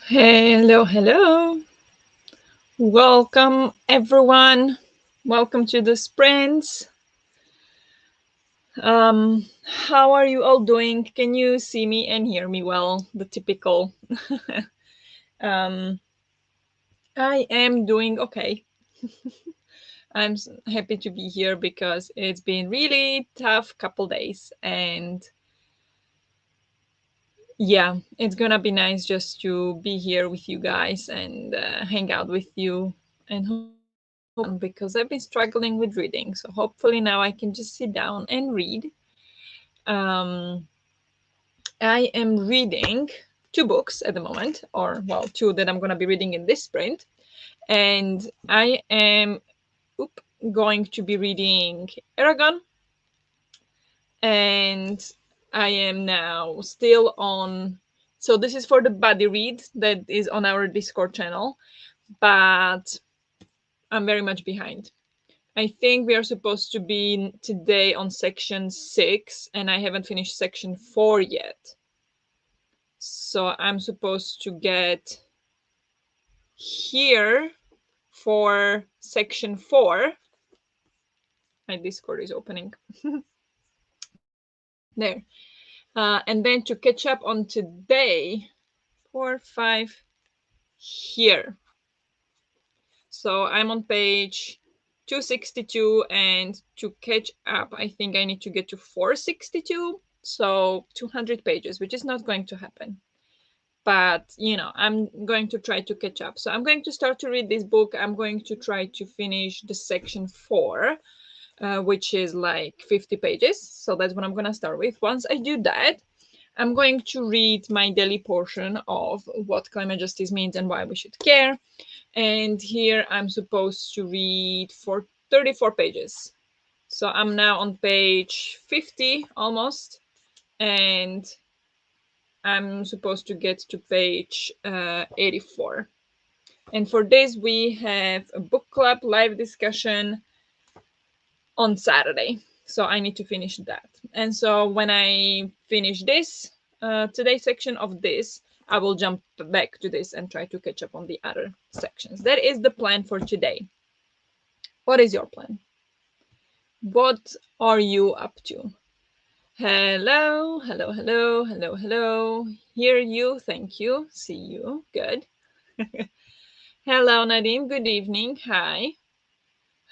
Hello, hello. Welcome, everyone. Welcome to the sprints. How are you all doing? Can you see me and hear me well? The typical. um, I am doing okay. I'm happy to be here because it's been really tough couple days, and yeah, it's gonna be nice just to be here with you guys and hang out with you and because I've been struggling with reading. So hopefully now I can just sit down and read. Um, I am reading two books at the moment, or well, two that I'm gonna be reading in this sprint, and I am going to be reading Aragon, and I am now still on. So this is for the buddy read that is on our Discord channel, but I'm very much behind. I think we are supposed to be today on section 6, and I haven't finished section 4 yet. So I'm supposed to get here for section 4. My Discord is opening. There. And then to catch up on today, 4, 5, here. So I'm on page 262, and to catch up, I think I need to get to 462. So 200 pages, which is not going to happen. But, I'm going to try to catch up. So I'm going to start to read this book. I'm going to try to finish the section 4, which is like 50 pages. So that's what I'm going to start with. Once I do that, I'm going to read my daily portion of what climate justice means and why we should care. And here I'm supposed to read for 34 pages. So I'm now on page 50 almost, and I'm supposed to get to page 84. And for this, we have a book club live discussion on Saturday. So I need to finish that. And so when I finish this, today's section of this, I will jump back to this and try to catch up on the other sections. That is the plan for today. What is your plan? What are you up to? Hello, hello, hello, hello, hello. Hear you, thank you, see you, good. Hello, Nadim, good evening, hi.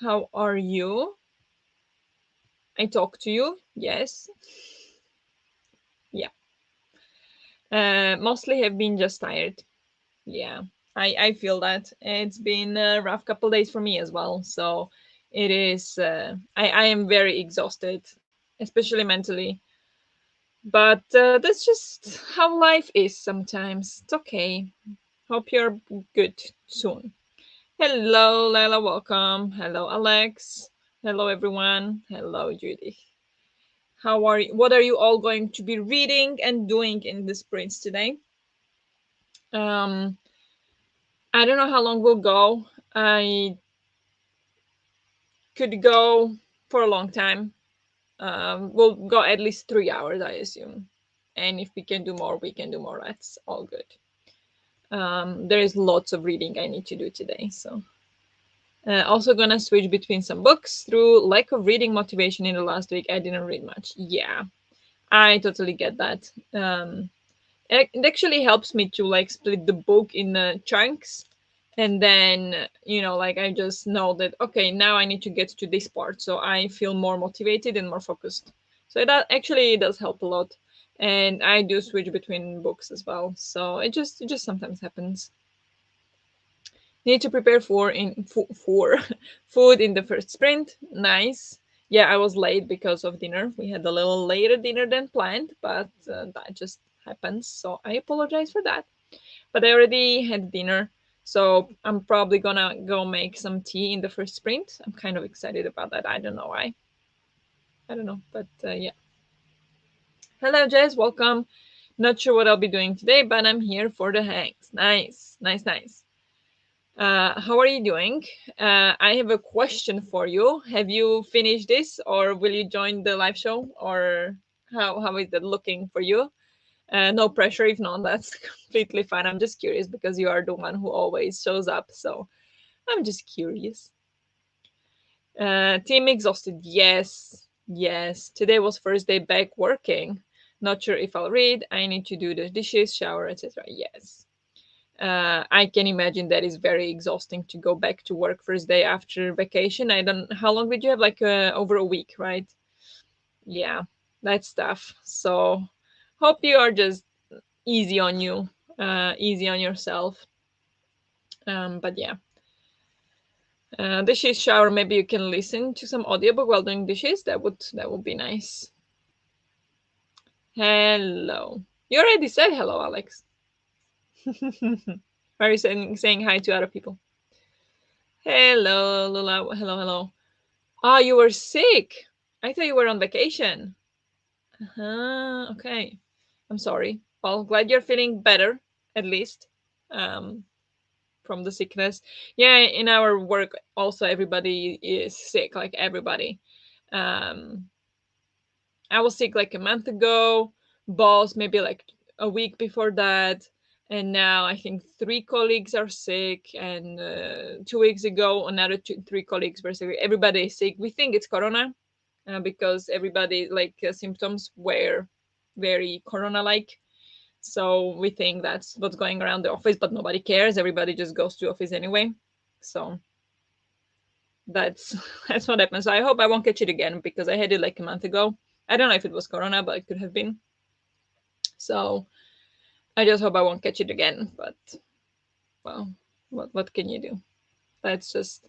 How are you? I talk to you, yes. Yeah. Mostly have been just tired. Yeah, I feel that. It's been a rough couple days for me as well. So it is, I am very exhausted, especially mentally. But that's just how life is sometimes. It's okay. Hope you're good soon. Hello, Layla. Welcome. Hello, Alex. Hello, everyone. Hello, Judy. How are you? What are you all going to be reading and doing in the sprints today? Um, I don't know how long we'll go. I could go for a long time. We'll go at least 3 hours, I assume. And if we can do more, we can do more. That's all good. There is lots of reading I need to do today. So also gonna switch between some books. Through lack of reading motivation in the last week, I didn't read much. Yeah, I totally get that. It actually helps me to like split the book in chunks, and then like I just know that okay, now I need to get to this part, so I feel more motivated and more focused. So that actually does help a lot. And I do switch between books as well, so it just sometimes happens. Need to prepare for food in the first sprint. Nice. Yeah, I was late because of dinner. We had a little later dinner than planned, but that just happens. So I apologize for that. But I already had dinner, so I'm probably gonna go make some tea in the first sprint. I'm kind of excited about that. I don't know why. I don't know, but yeah. Hello, Jess. Welcome. Not sure what I'll be doing today, but I'm here for the hangs. Nice, nice, nice. How are you doing? I have a question for you. Have you finished this, or will you join the live show, or how is that looking for you? No pressure. If not, that's completely fine. I'm just curious because you are the one who always shows up. So I'm just curious. Team exhausted. Yes. Yes. Today was first day back working. Not sure if I'll read. I need to do the dishes, shower, etc. Yes. I can imagine that is very exhausting to go back to work first day after vacation. I don't. How long did you have? Like over a week, right? Yeah, that's tough. So hope you are just easy on you, easy on yourself. But yeah, dishes, shower. Maybe you can listen to some audiobook while doing dishes. That would be nice. Hello. You already said hello, Alex. Are you saying hi to other people? Hello, Lula. Hello, hello. Ah, you were sick. I thought you were on vacation. Okay. I'm sorry. Well, glad you're feeling better, at least, um, from the sickness. Yeah, in our work, also, everybody is sick, like everybody. Um, I was sick like a month ago, boss maybe like a week before that. And now I think three colleagues are sick. And 2 weeks ago, another three colleagues were sick. Everybody is sick. We think it's corona because everybody like symptoms were very corona like, so we think that's what's going around the office, but nobody cares. Everybody just goes to office anyway. So that's that's what happens. So I hope I won't catch it again because I had it like a month ago. I don't know if it was corona, but it could have been. So I just hope I won't catch it again. But well, what can you do? That's just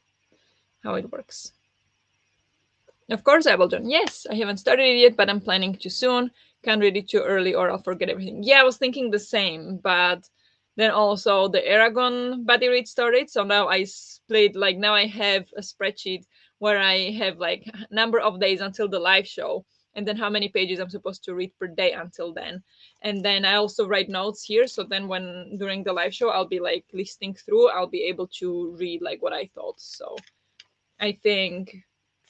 how it works. Of course, I will join. Yes, I haven't started it yet, but I'm planning to soon. Can't read it too early or I'll forget everything. Yeah, I was thinking the same, but then also the Aragon body read started. So now I split, like, now I have a spreadsheet where I have like number of days until the live show and then how many pages I'm supposed to read per day until then. And then I also write notes here. So then when during the live show, I'll be like listing through, I'll be able to read like what I thought. So I think,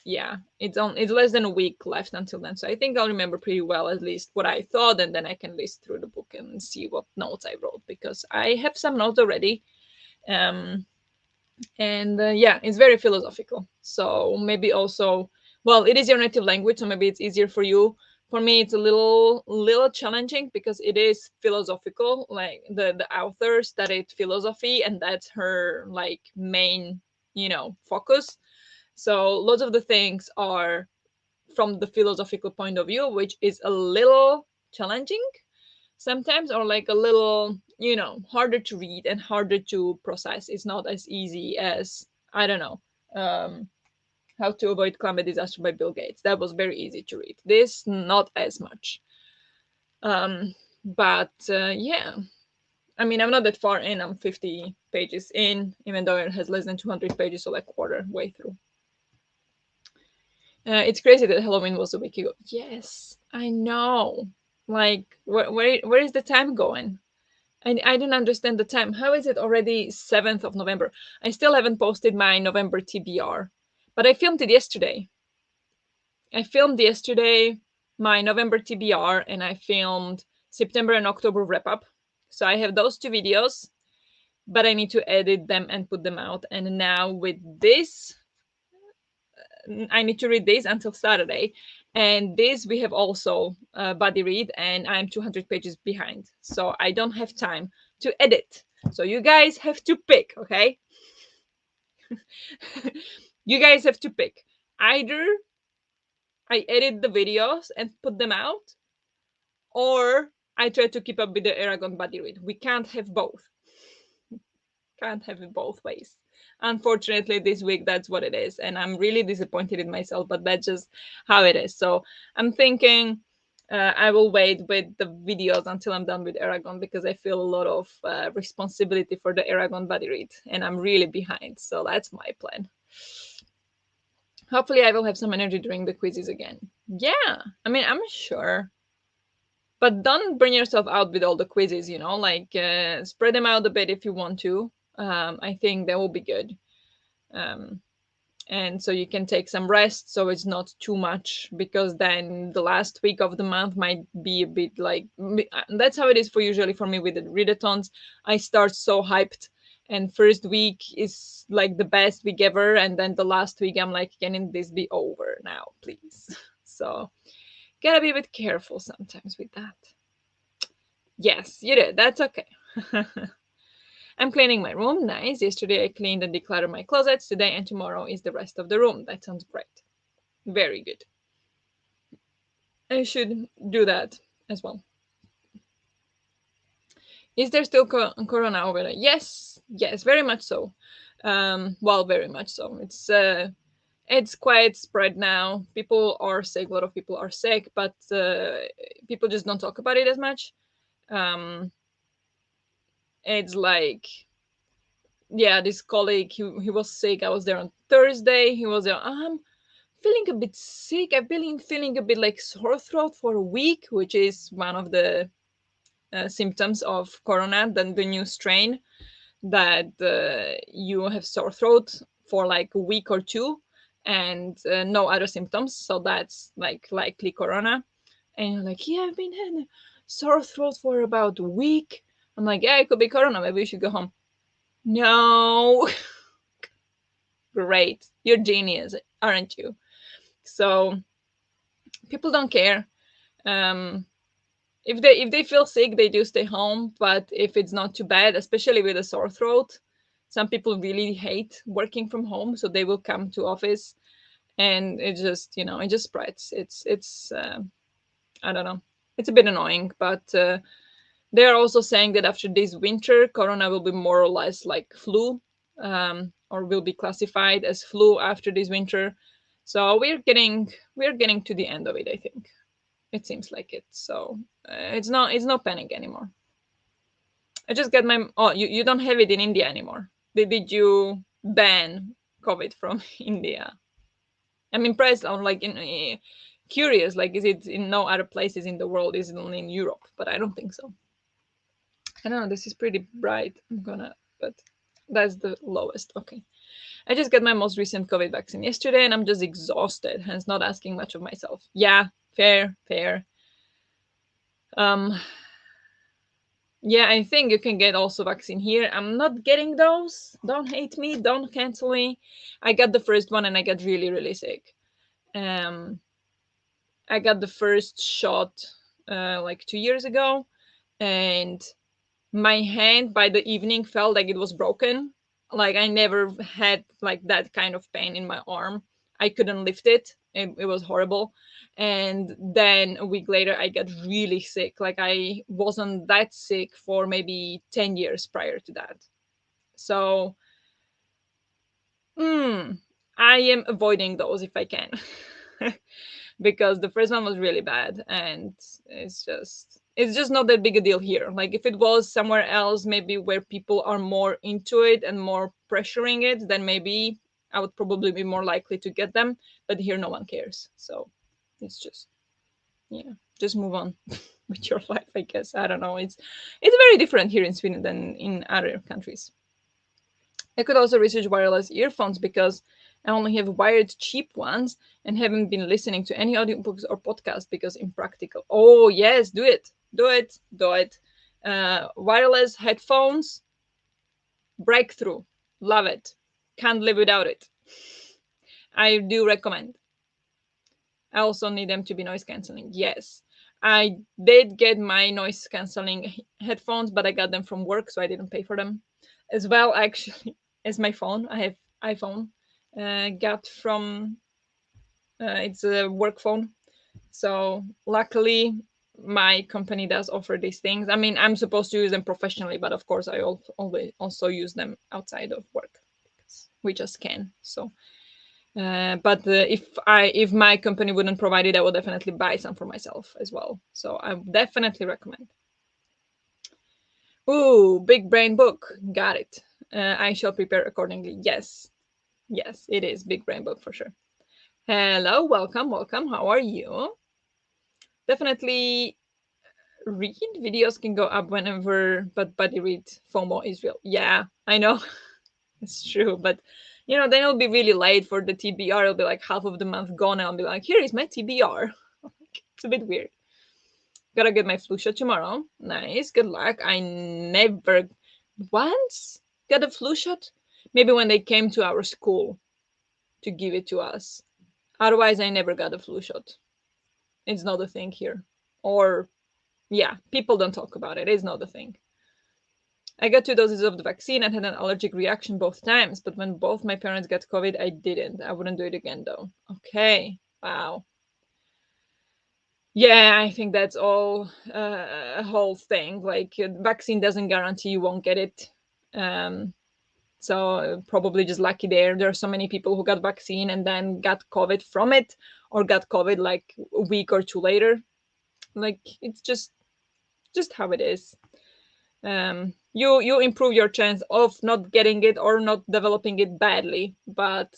yeah, it's less than a week left until then. So I think I'll remember pretty well at least what I thought, and then I can list through the book and see what notes I wrote because I have some notes already. Um, and yeah, it's very philosophical. So maybe also, well, it is your native language, so maybe it's easier for you. For me, it's a little challenging because it is philosophical. Like the author studied philosophy, and that's her like main focus. So lots of the things are from the philosophical point of view, which is a little challenging sometimes, or like a little, harder to read and harder to process. It's not as easy as, I don't know, um, How to Avoid Climate Disaster by Bill Gates. That was very easy to read. This, not as much. But yeah, I mean, I'm not that far in. I'm 50 pages in, even though it has less than 200 pages, so like quarter way through. It's crazy that Halloween was a week ago. Yes, I know. Like, where is the time going? I don't understand the time. How is it already 7th of November? I still haven't posted my November TBR, but I filmed it yesterday. I filmed yesterday my November TBR, and I filmed September and October wrap up. So I have those two videos, but I need to edit them and put them out. And now with this, I need to read this until Saturday. And this we have also body read, and I'm 200 pages behind. So I don't have time to edit. So you guys have to pick, okay? You guys have to pick. Either I edit the videos and put them out, or I try to keep up with the Aragon body read. We can't have both. Can't have it both ways. Unfortunately, this week that's what it is, and I'm really disappointed in myself, but that's just how it is. So I'm thinking I will wait with the videos until I'm done with Aragon because I feel a lot of responsibility for the Aragon body read, and I'm really behind. So that's my plan. Hopefully, I will have some energy during the quizzes again. Yeah, I mean, I'm sure. But don't burn yourself out with all the quizzes, like spread them out a bit if you want to. I think that will be good. Um, and so you can take some rest so it's not too much, because then the last week of the month might be a bit like that's how it is for usually for me with the readathons. I start so hyped, and first week is like the best week ever, and then the last week I'm like, can this be over now, please? So gotta be a bit careful sometimes with that. Yes, you did. That's okay. I'm cleaning my room. Nice. Yesterday I cleaned and decluttered my closets. Today and tomorrow is the rest of the room. That sounds great. Very good. I should do that as well. Is there still corona over there? Yes, yes, very much so. Well, very much so. It's quite spread now. People are sick. A lot of people are sick, but people just don't talk about it as much. It's like, yeah, this colleague, he was sick. I was there on Thursday. He was there. Feeling a bit sick. I've been feeling a bit like sore throat for a week, which is one of the symptoms of corona, then the new strain, that you have sore throat for like a week or two, and no other symptoms. So that's like likely corona. And you're like, yeah, I've been having sore throat for about a week. I'm like, yeah, it could be corona. Maybe you should go home. No. Great. You're genius, aren't you? So people don't care. Um, if they feel sick, they do stay home. But if it's not too bad, especially with a sore throat, some people really hate working from home, so they will come to office, and it just it just spreads. It's I don't know. It's a bit annoying, but they are also saying that after this winter, corona will be more or less like flu, or will be classified as flu after this winter. So we're getting to the end of it, I think. It seems like it. So it's no panic anymore. I just got my. Oh, you don't have it in India anymore. Did you ban COVID from India? I'm impressed. I'm like curious. Like, is it in no other places in the world? Is it only in Europe? But I don't think so. I don't know. This is pretty bright. But that's the lowest. Okay. I just got my most recent COVID vaccine yesterday, and I'm just exhausted. Hence, not asking much of myself. Yeah, fair, fair. Um, Yeah, I think you can get also vaccine here. I'm not getting those. Don't hate me. Don't cancel me. I got the first one and I got really, really sick. Um, I got the first shot like 2 years ago, and my hand by the evening felt like it was broken. Like I never had like that kind of pain in my arm. I couldn't lift it. It was horrible. And then a week later, I got really sick. Like I wasn't that sick for maybe 10 years prior to that. So I am avoiding those if I can. Because the first one was really bad, and it's just not that big a deal here. Like if it was somewhere else, maybe where people are more into it and more pressuring it, then maybe I would probably be more likely to get them. But here no one cares, so it's just, yeah, just move on with your life, I guess. I don't know, it's very different here in Sweden than in other countries. I could also research wireless earphones because I only have wired cheap ones and haven't been listening to any audiobooks or podcasts because impractical. Oh, yes, do it. Do it. Do it. Wireless headphones, breakthrough. Love it. Can't live without it. I do recommend. I also need them to be noise canceling. Yes. I did get my noise canceling headphones, but I got them from work, so I didn't pay for them. As well, actually, as my phone. I have iPhone. Got from it's a work phone. So luckily, my company does offer these things. I mean, I'm supposed to use them professionally, but of course, I always also use them outside of work because we just can. So but if my company wouldn't provide it, I would definitely buy some for myself as well. So I definitely recommend. Ooh, big brain book. Got it. I shall prepare accordingly. Yes, yes, it is big brain book for sure. Hello, welcome, welcome. How are you? Definitely read videos can go up whenever, but buddy read FOMO is real. Yeah, I know. It's true, but then it'll be really late for the TBR. It'll be like half of the month gone, and I'll be like, here is my TBR. It's a bit weird. Gotta get my flu shot tomorrow. Nice. Good luck. I never once got a flu shot. Maybe when they came to our school to give it to us. Otherwise, I never got a flu shot. It's not a thing here. Or, yeah, people don't talk about it. It's not a thing. I got 2 doses of the vaccine and had an allergic reaction both times, but when both my parents got COVID, I didn't. I wouldn't do it again though. Okay. Wow. Yeah, I think that's all a whole thing. Like, vaccine doesn't guarantee you won't get it. So probably just lucky there. There are so many people who got vaccine and then got COVID from it, or got COVID like a week or two later. Like, it's just how it is. You improve your chance of not getting it or not developing it badly, but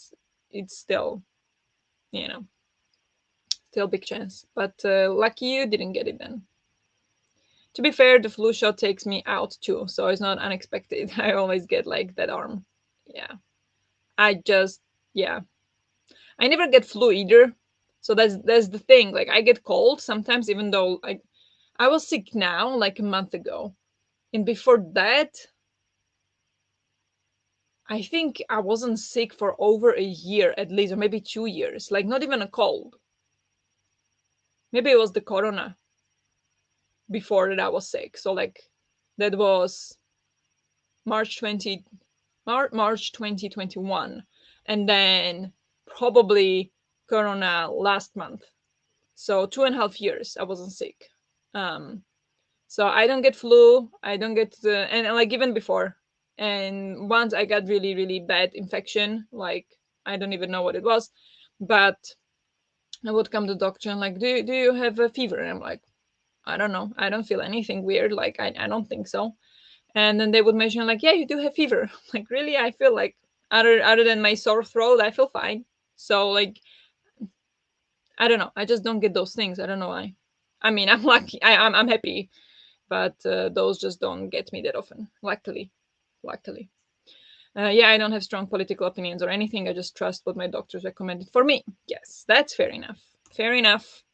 it's still, you know, still big chance. But lucky you didn't get it then. To be fair, the flu shot takes me out too, so it's not unexpected. I always get like that arm. Yeah. I just, yeah. I never get flu either. So that's the thing. Like, I get cold sometimes, even though I was sick now like a month ago. And before that, I think I wasn't sick for over a year at least, or maybe 2 years. Like, not even a cold. Maybe it was the corona before that I was sick. So like, that was March 20 March 2021, and then probably corona last month. So 2.5 years I wasn't sick. Um so I don't get flu, I don't get and like even before. And once I got really really bad infection, like I don't even know what it was, but I would come to the doctor and like, do you have a fever? And I'm like, I don't know. I don't feel anything weird. Like, I don't think so. And then they would mention like, yeah, you do have fever. Like, really? I feel like other than my sore throat, I feel fine. So like, I don't know. I just don't get those things. I don't know why. I mean, I'm lucky. I'm happy, but those just don't get me that often. Luckily. Yeah, I don't have strong political opinions or anything. I just trust what my doctors recommended for me. Yes, that's fair enough. Fair enough.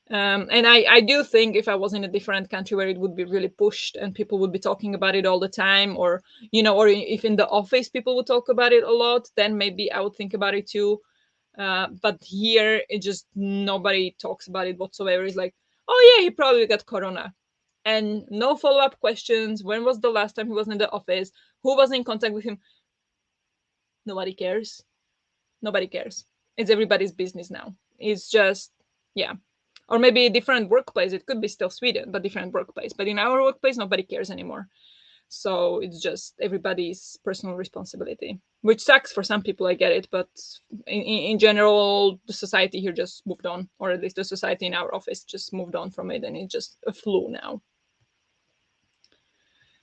And I do think if I was in a different country where it would be really pushed and people would be talking about it all the time, or or if in the office people would talk about it a lot, then maybe I would think about it too. But here, it just nobody talks about it whatsoever. It's like, oh yeah, he probably got corona, and no follow-up questions. When was the last time he was in the office? Who was in contact with him? Nobody cares. Nobody cares. It's everybody's business now. It's just, yeah. Or maybe a different workplace. It could be still Sweden, but different workplace. But in our workplace, nobody cares anymore. So it's just everybody's personal responsibility, which sucks for some people. I get it, but in general, the society here just moved on, or at least the society in our office just moved on from it, and it's just a flu now.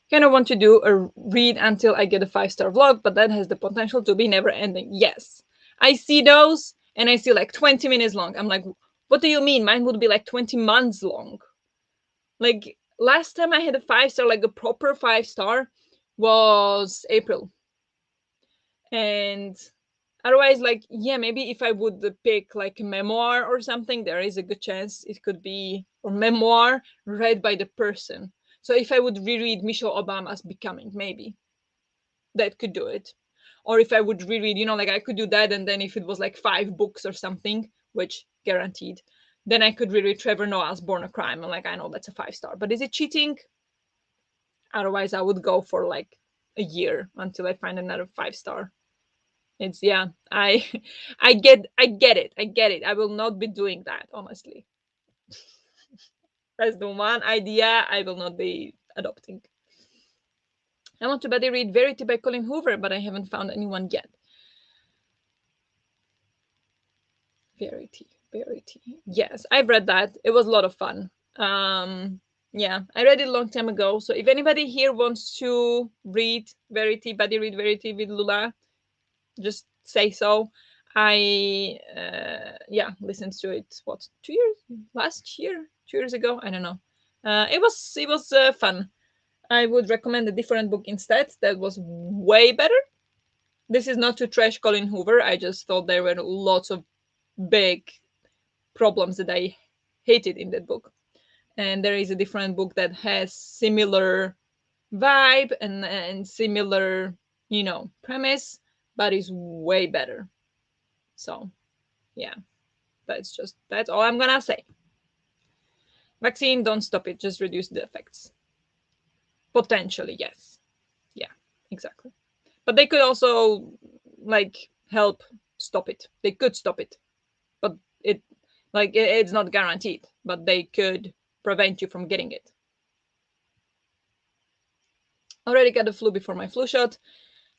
Kind of want to do a read until I get a 5-star vlog, but that has the potential to be never ending. Yes, I see those, and I see like 20 minutes long. I'm like, what do you mean? Mine would be like 20 months long. Like, last time I had a 5-star, like a proper 5-star, was April. And otherwise, like, yeah, maybe if I would pick like a memoir or something, there is a good chance it could be, or memoir read by the person. So if I would reread Michelle Obama's Becoming, maybe that could do it. Or if I would reread, like I could do that, and then if it was like 5 books or something, which guaranteed, then I could reread Trevor Noah's Born a Crime. And like, I know that's a 5-star, but is it cheating? Otherwise, I would go for like a year until I find another 5-star. It's, yeah, I I get it. I will not be doing that, honestly. That's the one idea I will not be adopting. I want to buddy read Verity by Colin Hoover, but I haven't found anyone yet. Verity. Yes, I've read that. It was a lot of fun. Yeah, I read it a long time ago. So if anybody here wants to read Verity, buddy read Verity with Lula, just say so. I listened to it. What, 2 years? Last year? 2 years ago? I don't know. It was fun. I would recommend a different book instead. That was way better. This is not to trash Colin Hoover. I just thought there were lots of big problems that I hated in that book. And there is a different book that has similar vibe and similar, premise, but is way better. So, yeah, that's all I'm gonna say. Vaccine, don't stop it, just reduce the effects. Potentially, yes. Yeah, exactly. But they could also help stop it. They could stop it, but it's not guaranteed. But they could prevent you from getting it. Already got the flu before my flu shot.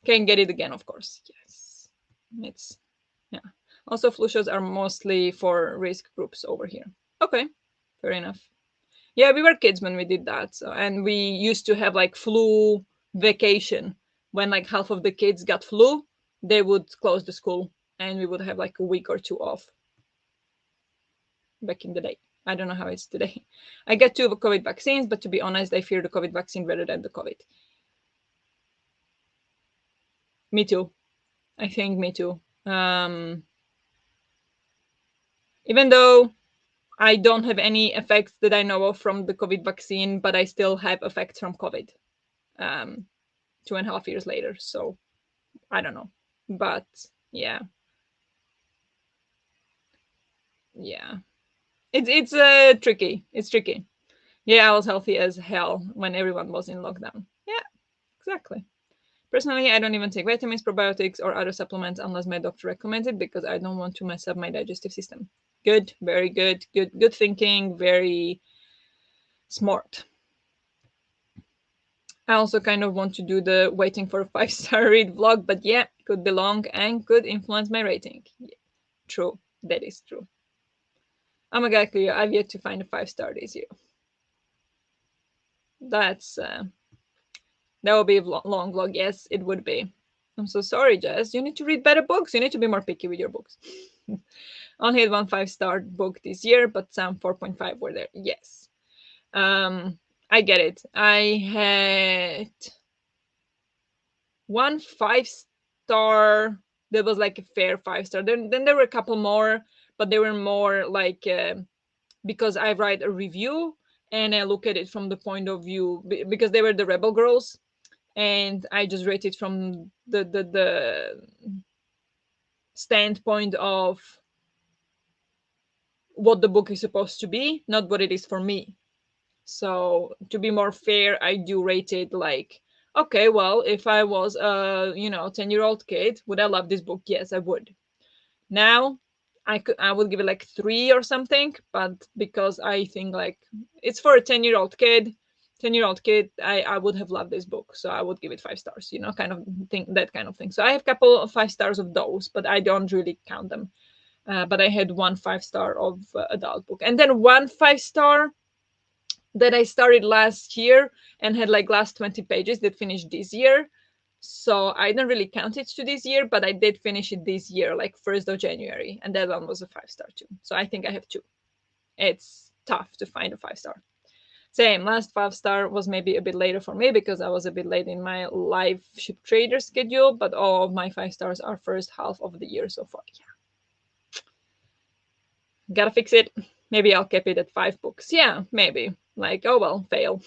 Can get it again, of course. Yes, it's yeah. Also, flu shots are mostly for risk groups over here. Okay, fair enough. Yeah, we were kids when we did that, and we used to have flu vacation. When half of the kids got flu, they would close the school, and we would have a week or two off. Back in the day, I don't know how it's today. I get 2 COVID vaccines, but to be honest, I fear the COVID vaccine rather than the COVID. Me too. I think me too. Even though I don't have any effects that I know of from the COVID vaccine, but I still have effects from COVID. 2.5 years later, so I don't know, but yeah, yeah, it's tricky. It's tricky. Yeah, I was healthy as hell when everyone was in lockdown. Yeah, exactly. Personally, I don't even take vitamins, probiotics, or other supplements unless my doctor recommends it because I don't want to mess up my digestive system. Good, very good, good thinking, very smart. I also kind of want to do the waiting for a 5-star read vlog, but yeah, could be long and could influence my rating. Yeah, true, that is true. Oh my god, Cleo, I've yet to find a 5-star this year. That's that would be a long vlog. Yes, it would be. I'm so sorry, Jess. You need to read better books. You need to be more picky with your books. Only had one 5-star book this year, but some 4.5 were there. Yes. I get it. I had one 5-star that was a fair 5-star. Then there were a couple more, but they were more because I write a review and I look at it from the point of view because they were the Rebel Girls, and I just rate it from the standpoint of what the book is supposed to be, not what it is for me. So to be more fair, I do rate it okay, well, if I was a 10-year-old kid, would I love this book? Yes, I would. Now I would give it 3 or something, but because I think it's for a 10-year-old kid, I would have loved this book, so I would give it 5 stars, kind of thing, that kind of thing. So I have a couple of 5 stars of those, but I don't really count them. But I had one 5-star of adult book, and then one 5-star that I started last year and had last 20 pages that finished this year. So I don't really count it to this year, but I did finish it this year, 1st of January, and that one was a 5-star too. So I think I have 2. It's tough to find a 5-star. Same, last 5-star was maybe a bit later for me because I was a bit late in my live ship trader schedule, but all of my 5-stars are first half of the year so far. Yeah. Gotta fix it. Maybe I'll keep it at 5 books. Yeah, maybe. Oh well, fail.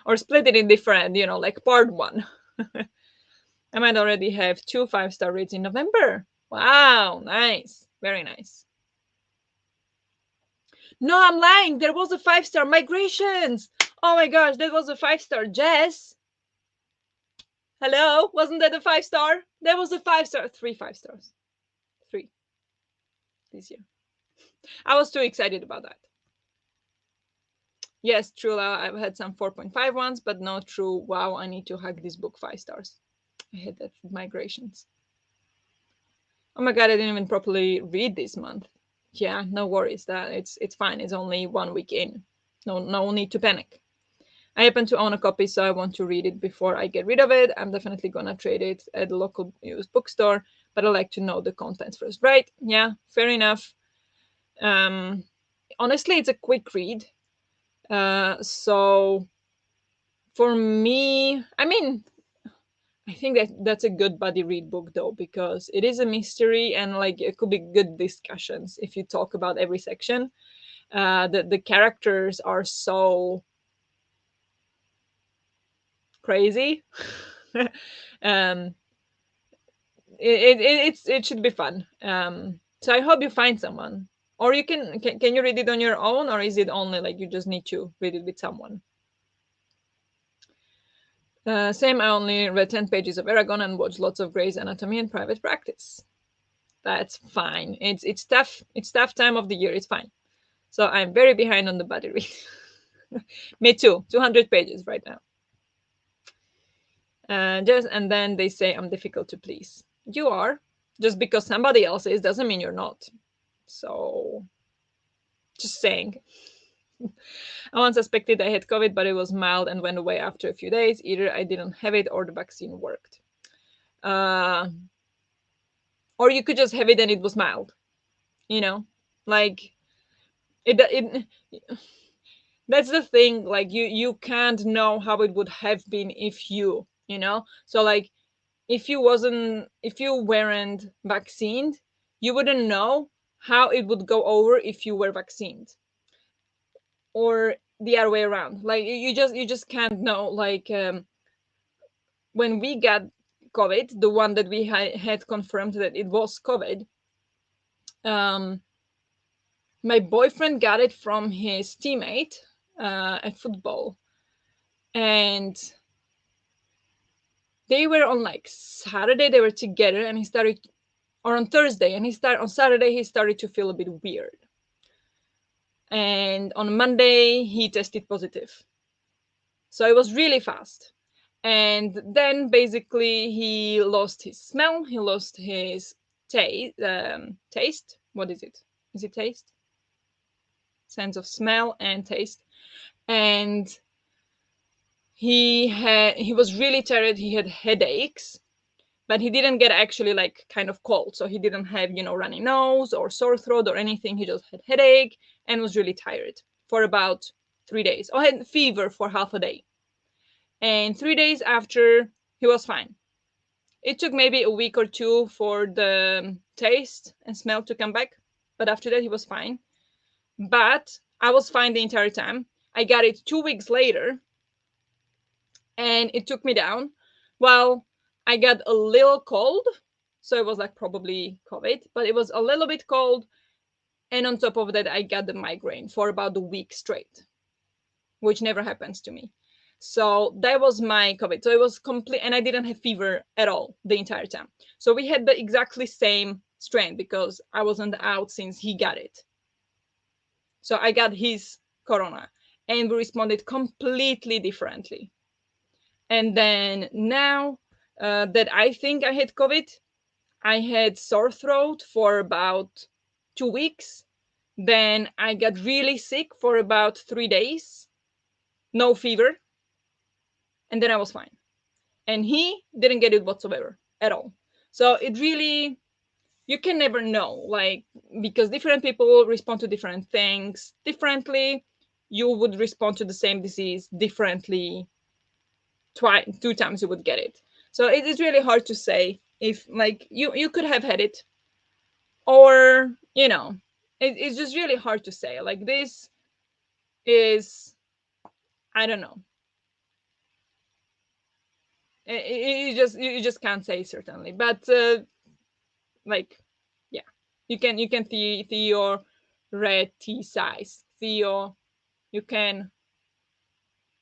Or split it in different, part 1. I might already have 2 5-star reads in November. Wow, nice. Very nice. No, I'm lying. There was a 5-star. Migrations. Oh my gosh, that was a 5-star. Jess. Hello? Wasn't that a 5-star? That was a 5-star. 3 5-stars. 3 this year. I was too excited about that. Yes, true. I've had some 4.5 ones, but no true. Wow, I need to hug this book 5 stars. I had that with migrations. Oh my god, I didn't even properly read this month. Yeah, no worries. That it's fine. It's only 1 week in. No need to panic. I happen to own a copy, so I want to read it before I get rid of it. I'm definitely gonna trade it at the local used bookstore, but I like to know the contents first. Right? Yeah, fair enough. Honestly, it's a quick read. So for me, I mean, I think that's a good buddy read book though, because it is a mystery and like it could be good discussions if you talk about every section. The characters are so crazy. um, it should be fun. So I hope you find someone, or you can you read it on your own, or is it only like you just need to read it with someone? Same. I only read 10 pages of Aragon and watched lots of Grey's Anatomy in private practice. That's fine. It's tough. It's tough time of the year. It's fine. So I'm very behind on the buddy read. Me too. 200 pages right now. Just and then they say I'm difficult to please. You are. Just because somebody else is doesn't mean you're not. So just saying. I once suspected I had COVID, but it was mild and went away after a few days. Either I didn't have it or the vaccine worked. Uh, or you could just have it and it was mild. You know, like it that's the thing. Like you can't know how it would have been if you know. So like if you weren't vaccinated, you wouldn't know how it would go over if you were vaccinated, or the other way around. Like you just can't know. Like when we got COVID, the one that we had confirmed that it was COVID, um, my boyfriend got it from his teammate at football, and they were on like Saturday. They were together, and he started, or on Thursday, and he started on Saturday. He started to feel a bit weird, and on Monday he tested positive. So it was really fast. And then basically he lost his smell, he lost his taste. What is it? Is it taste? Sense of smell and taste. And he was really tired. He had headaches, but he didn't get actually like kind of cold. So he didn't have, runny nose or sore throat or anything. He just had headache and was really tired for about 3 days. Or had fever for half a day. And 3 days after, he was fine. It took maybe a week or two for the taste and smell to come back, but after that he was fine. But I was fine the entire time. I got it 2 weeks later, and it took me down. Well, I got a little cold, so it was like probably COVID, but it was a little bit cold, and on top of that I got the migraine for about a week straight, which never happens to me. So that was my COVID. So it was complete, and I didn't have fever at all the entire time. So we had the exactly same strain because I wasn't out since he got it. So I got his corona, and we responded completely differently. And then now that I think I had COVID, I had sore throat for about 2 weeks. Then I got really sick for about 3 days, no fever, and then I was fine. And he didn't get it whatsoever at all. So it really, you can never know, like, because different people respond to different things differently. You would respond to the same disease differently. Twice, 2 times you would get it. So it is really hard to say if, like, you could have had it, or it's just really hard to say. Like, this is, I don't know. You just can't say certainly, but like, yeah, you can theoreticize. You can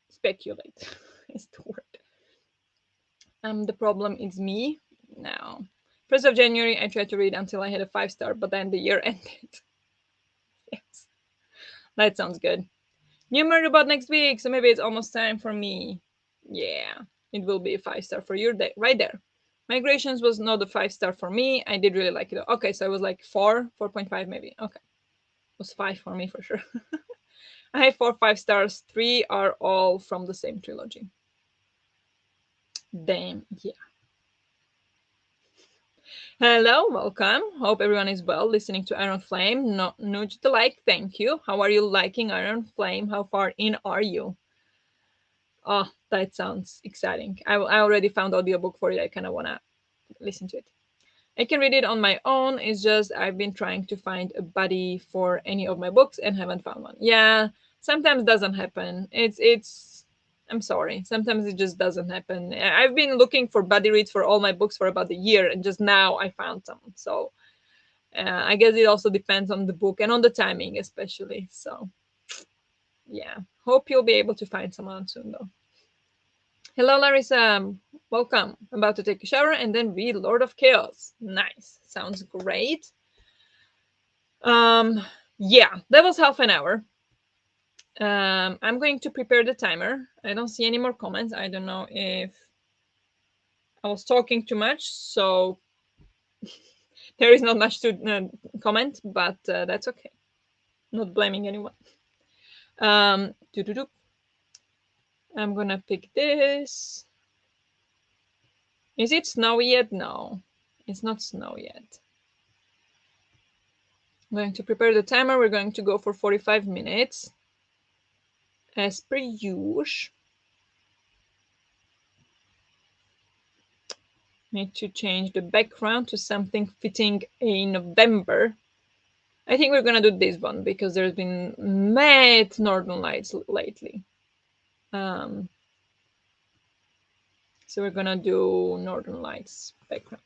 speculate is the word. The problem is me now. 1st of January, I tried to read until I had a 5-star, but then the year ended. Yes, that sounds good. New murder bot next week, so maybe it's almost time for me. Yeah, it will be a 5-star for you right there. Migrations was not a 5-star for me. I did really like it. Okay, so it was like 4.5 maybe. Okay, it was 5 for me for sure. I have 4 5-stars. 3 are all from the same trilogy. Damn, yeah. Hello, welcome. Hope everyone is well listening to Iron Flame. Not new to the like, thank you. How are you liking Iron Flame? How far in are you? Oh, that sounds exciting. I already found audiobook for it. I kind of want to listen to it. I can read it on my own. It's just I've been trying to find a buddy for any of my books and haven't found one. Yeah, sometimes doesn't happen. It's I'm sorry. Sometimes it just doesn't happen. I've been looking for buddy reads for all my books for about a year, and just now I found some. So I guess it also depends on the book and on the timing, especially. So yeah, hope you'll be able to find someone soon, though. Hello, Larissa. Welcome. I'm about to take a shower and then read Lord of Chaos. Nice. Sounds great. Um, yeah, that was half an hour. I'm going to prepare the timer. I don't see any more comments. I don't know if I was talking too much, so there is not much to comment, but that's okay. Not blaming anyone. Doo-doo-doo. I'm gonna pick this. Is it snowy yet? No, it's not snow yet. I'm going to prepare the timer. We're going to go for 45 minutes, as per usual. Need to change the background to something fitting a November. I think we're gonna do this one because there's been mad Northern Lights lately. Um, so we're gonna do Northern Lights background.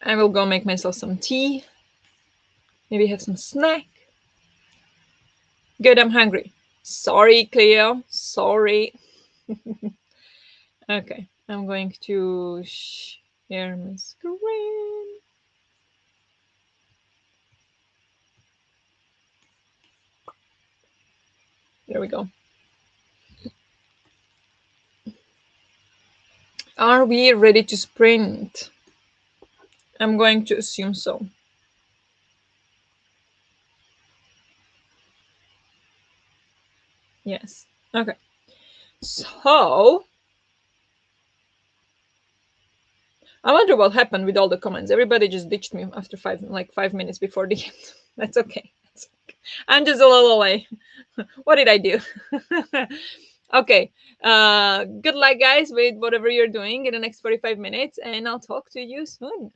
I will go make myself some tea. Maybe have some snack. Good, I'm hungry. Sorry, Cleo. Sorry. Okay, I'm going to share my screen. There we go. Are we ready to sprint? I'm going to assume so. Yes. Okay. So I wonder what happened with all the comments. Everybody just ditched me after 5 minutes before the end. That's okay. I'm just a little away. What did I do? Okay. Good luck, guys, with whatever you're doing in the next 45 minutes, and I'll talk to you soon.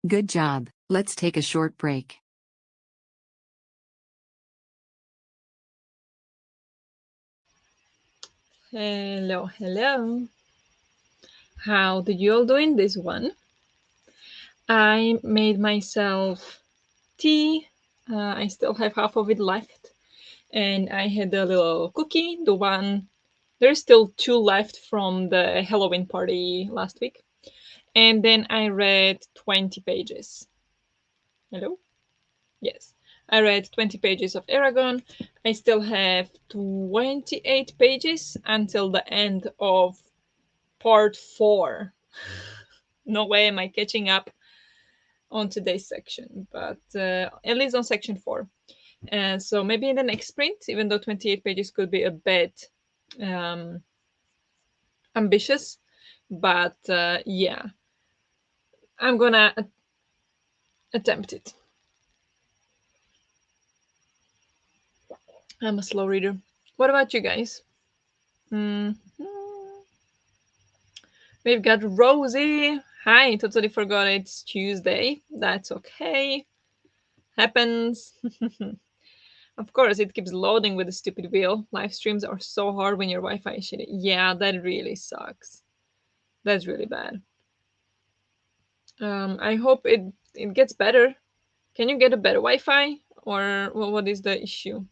Good job. Let's take a short break. Hello, hello. How did you all do in this one? I made myself tea. I still have half of it left. And I had a little cookie, the one. There's still 2 left from the Halloween party last week. And then I read 20 pages. Hello? Yes. I read 20 pages of Aragon. I still have 28 pages until the end of part 4. No way am I catching up on today's section, but at least on section 4. So maybe in the next sprint, even though 28 pages could be a bit um, ambitious, but yeah, I'm gonna attempt it. I'm a slow reader. What about you guys? Mm-hmm. We've got Rosie. Hi, totally forgot it's Tuesday. That's okay. Happens. Of course, it keeps loading with the stupid wheel. Live streams are so hard when your Wi-Fi is shitty. Yeah, that really sucks. That's really bad. I hope it gets better. Can you get a better Wi-Fi, or what is the issue?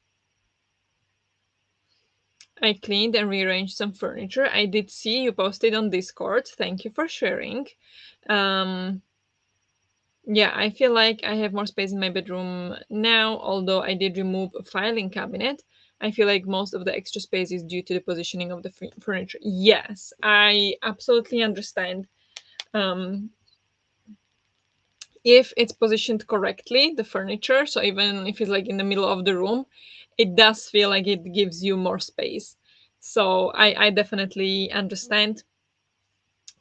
I cleaned and rearranged some furniture. I did see you posted on Discord. Thank you for sharing. Um, yeah, I feel like I have more space in my bedroom now, although I did remove a filing cabinet. I feel like most of the extra space is due to the positioning of the furniture. Yes, I absolutely understand. Um, if it's positioned correctly, the furniture, so even if it's like in the middle of the room, it does feel like it gives you more space. So I definitely understand.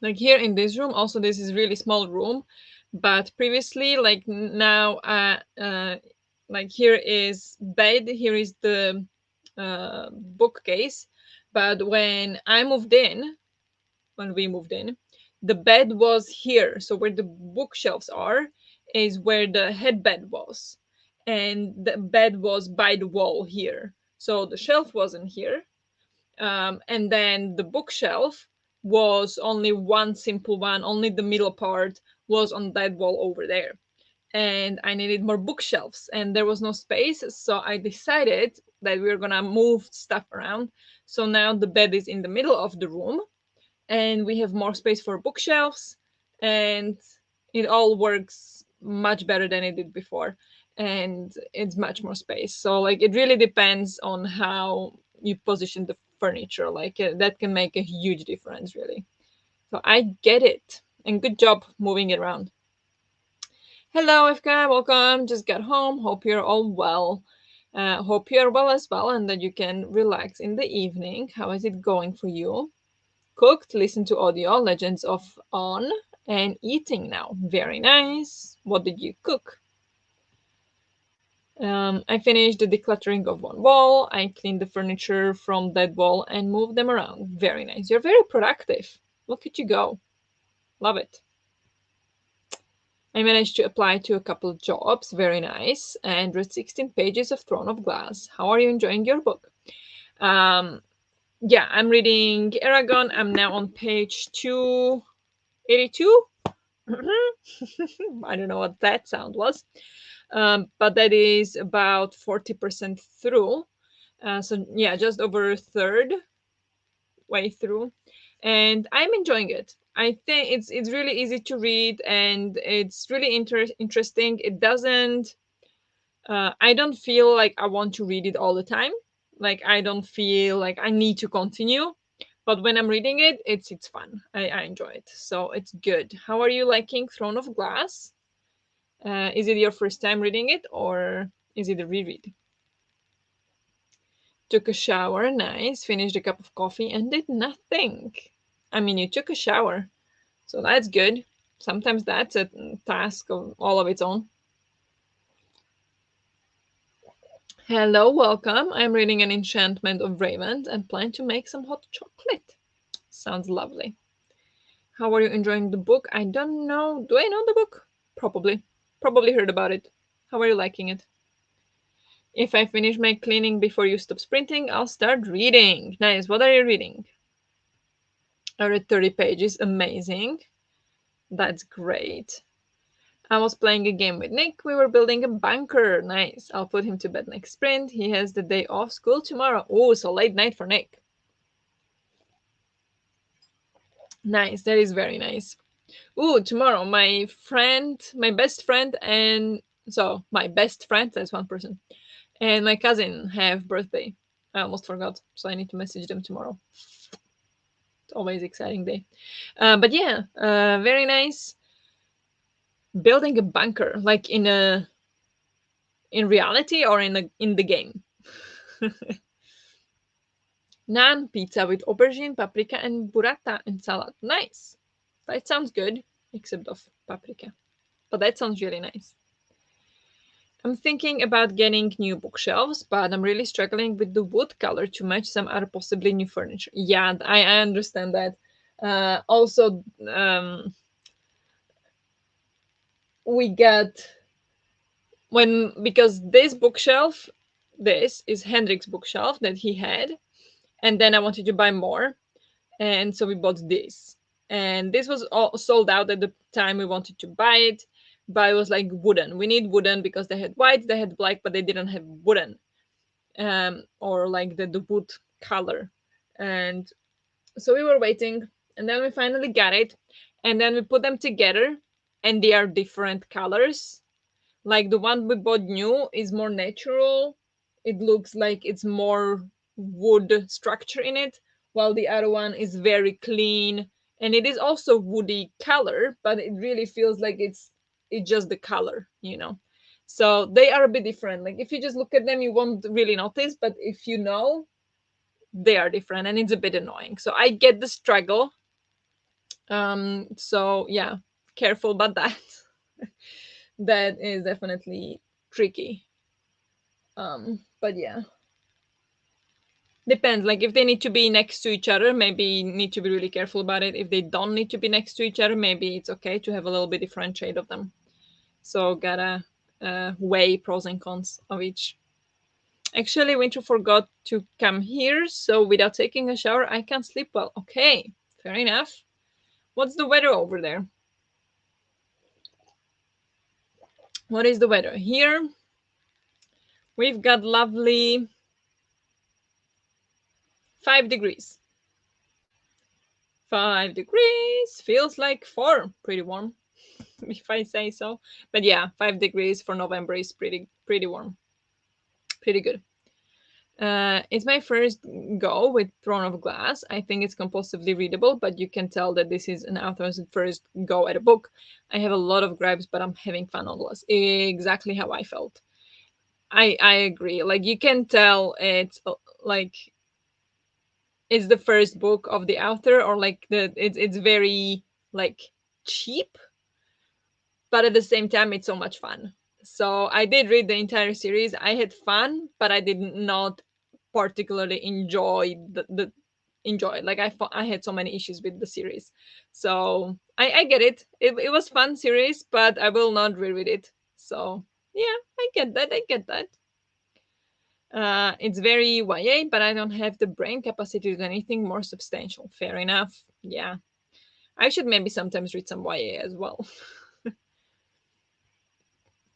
Like here in this room, also this is really small room, but previously, like now, like here is bed, here is the bookcase. But when we moved in, the bed was here. So where the bookshelves are is where the headbed was. And the bed was by the wall here. So the shelf wasn't here. And then the bookshelf was only one simple one, only the middle part was on that wall over there. And I needed more bookshelves, and there was no space. So I decided that we were gonna move stuff around. So now the bed is in the middle of the room, and we have more space for bookshelves, and it all works much better than it did before, and it's much more space. So like it really depends on how you position the furniture, like that can make a huge difference really. So I get it, and good job moving it around. Hello FK, welcome, just got home, hope you're all well. Hope you're well as well, and that you can relax in the evening. How is it going for you? Cooked, listen to audio, Legends of On, and eating now. Very nice. What did you cook? I finished the decluttering of one wall. I cleaned the furniture from that wall and moved them around. Very nice. You're very productive. Look at you go. Love it. I managed to apply to a couple of jobs. Very nice. And read 16 pages of Throne of Glass. How are you enjoying your book? Um, yeah, I'm reading Aragon. I'm now on page 282. I don't know what that sound was, but that is about 40% through. So yeah, just over a third way through, and I'm enjoying it. I think it's really easy to read, and it's really interesting. It doesn't. I don't feel like I want to read it all the time. Like I don't feel like I need to continue. But when I'm reading it, it's fun. I enjoy it, so it's good. How are you liking Throne of Glass? Is it your first time reading it, or is it a reread? Took a shower, nice. Finished a cup of coffee and did nothing. I mean, you took a shower, so that's good. Sometimes that's a task of all of its own. Hello, welcome. I'm reading An Enchantment of Raymond and plan to make some hot chocolate. Sounds lovely. How are you enjoying the book? I don't know. Do I know the book? Probably heard about it. How are you liking it? If I finish my cleaning before you stop sprinting, I'll start reading. Nice. What are you reading? I read 30 pages. Amazing. That's great. I was playing a game with Nick. We were building a bunker. Nice. I'll put him to bed next sprint. He has the day off school tomorrow. Oh, so late night for Nick. Nice. That is very nice. Ooh, tomorrow, my best friend, and so my best friend, that's one person, and my cousin have birthday. I almost forgot, so I need to message them tomorrow. It's always exciting day. But yeah, very nice. Building a bunker, like in reality or in the game. Naan pizza with aubergine, paprika, and burrata and salad. Nice. That sounds good, except of paprika. But that sounds really nice. I'm thinking about getting new bookshelves, but I'm really struggling with the wood color to match some other possibly new furniture. Yeah, I understand that. Also, we got when because this is Hendrik's bookshelf that he had, and then I wanted to buy more, and so we bought this. And this was all sold out at the time we wanted to buy it, but it was like wooden. We need wooden because they had white, they had black, but they didn't have wooden. Or like the wood color. And so we were waiting, and then we finally got it, and then we put them together, and they are different colors. Like the one we bought new is more natural. It looks like it's more wood structure in it, while the other one is very clean, and it is also woody color, but it really feels like it's just the color. So they are a bit different. Like if you just look at them, you won't really notice, but if you know, they are different, and it's a bit annoying. So I get the struggle. So yeah, careful about that. That is definitely tricky. But yeah, depends. Like if they need to be next to each other, maybe need to be really careful about it. If they don't need to be next to each other, maybe it's okay to have a little bit different shade of them. So gotta weigh pros and cons of each. Actually, Winter forgot to come here, so without taking a shower, I can't sleep well. Okay, fair enough. What's the weather over there? What is the weather? Here, we've got lovely 5 degrees. 5 degrees feels like four. Pretty warm, if I say so. But yeah, 5 degrees for November is pretty warm. Pretty good. It's my first go with Throne of Glass. I think it's compulsively readable, but you can tell that this is an author's first go at a book. I have a lot of gripes, but I'm having fun nonetheless. Exactly how I felt. I agree. Like you can tell it's like it's the first book of the author, or like it's very like cheap, but at the same time it's so much fun. So I did read the entire series. I had fun, but I did not particularly enjoy the enjoy it. Like I had so many issues with the series. So I get it. It was fun series, but I will not reread it. So yeah, I get that. It's very YA, but I don't have the brain capacity to do anything more substantial. Fair enough. Yeah, I should maybe sometimes read some YA as well.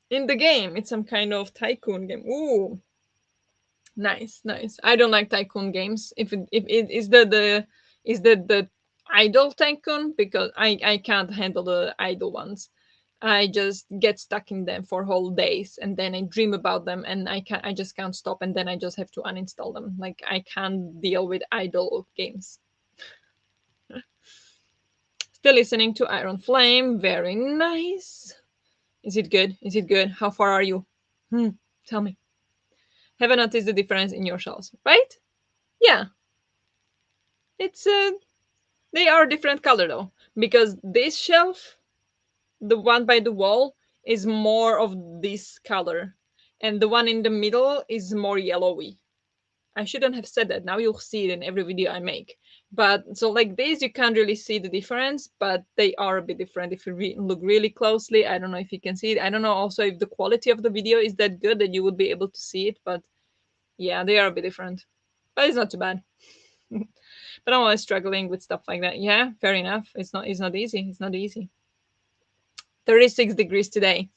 In the game, it's some kind of tycoon game. Ooh, nice. I don't like tycoon games. If it is the idle tycoon, because I can't handle the idle ones. I just get stuck in them for whole days, and then I dream about them, and I just can't stop, and then I just have to uninstall them. Like I can't deal with idle games. Still listening to Iron Flame. Very nice. Is it good? Is it good? How far are you? Tell me. Haven't noticed the difference in your shells, right? Yeah, it's they are different color though, because this shelf, the one by the wall, is more of this color, and the one in the middle is more yellowy. I shouldn't have said that. Now you'll see it in every video I make. But so like this, you can't really see the difference, but they are a bit different if you look really closely. I don't know if you can see it. I don't know also if the quality of the video is that good that you would be able to see it, but yeah, they are a bit different. But it's not too bad. But I'm always struggling with stuff like that. Yeah, fair enough. It's not easy. It's not easy. 36 degrees today.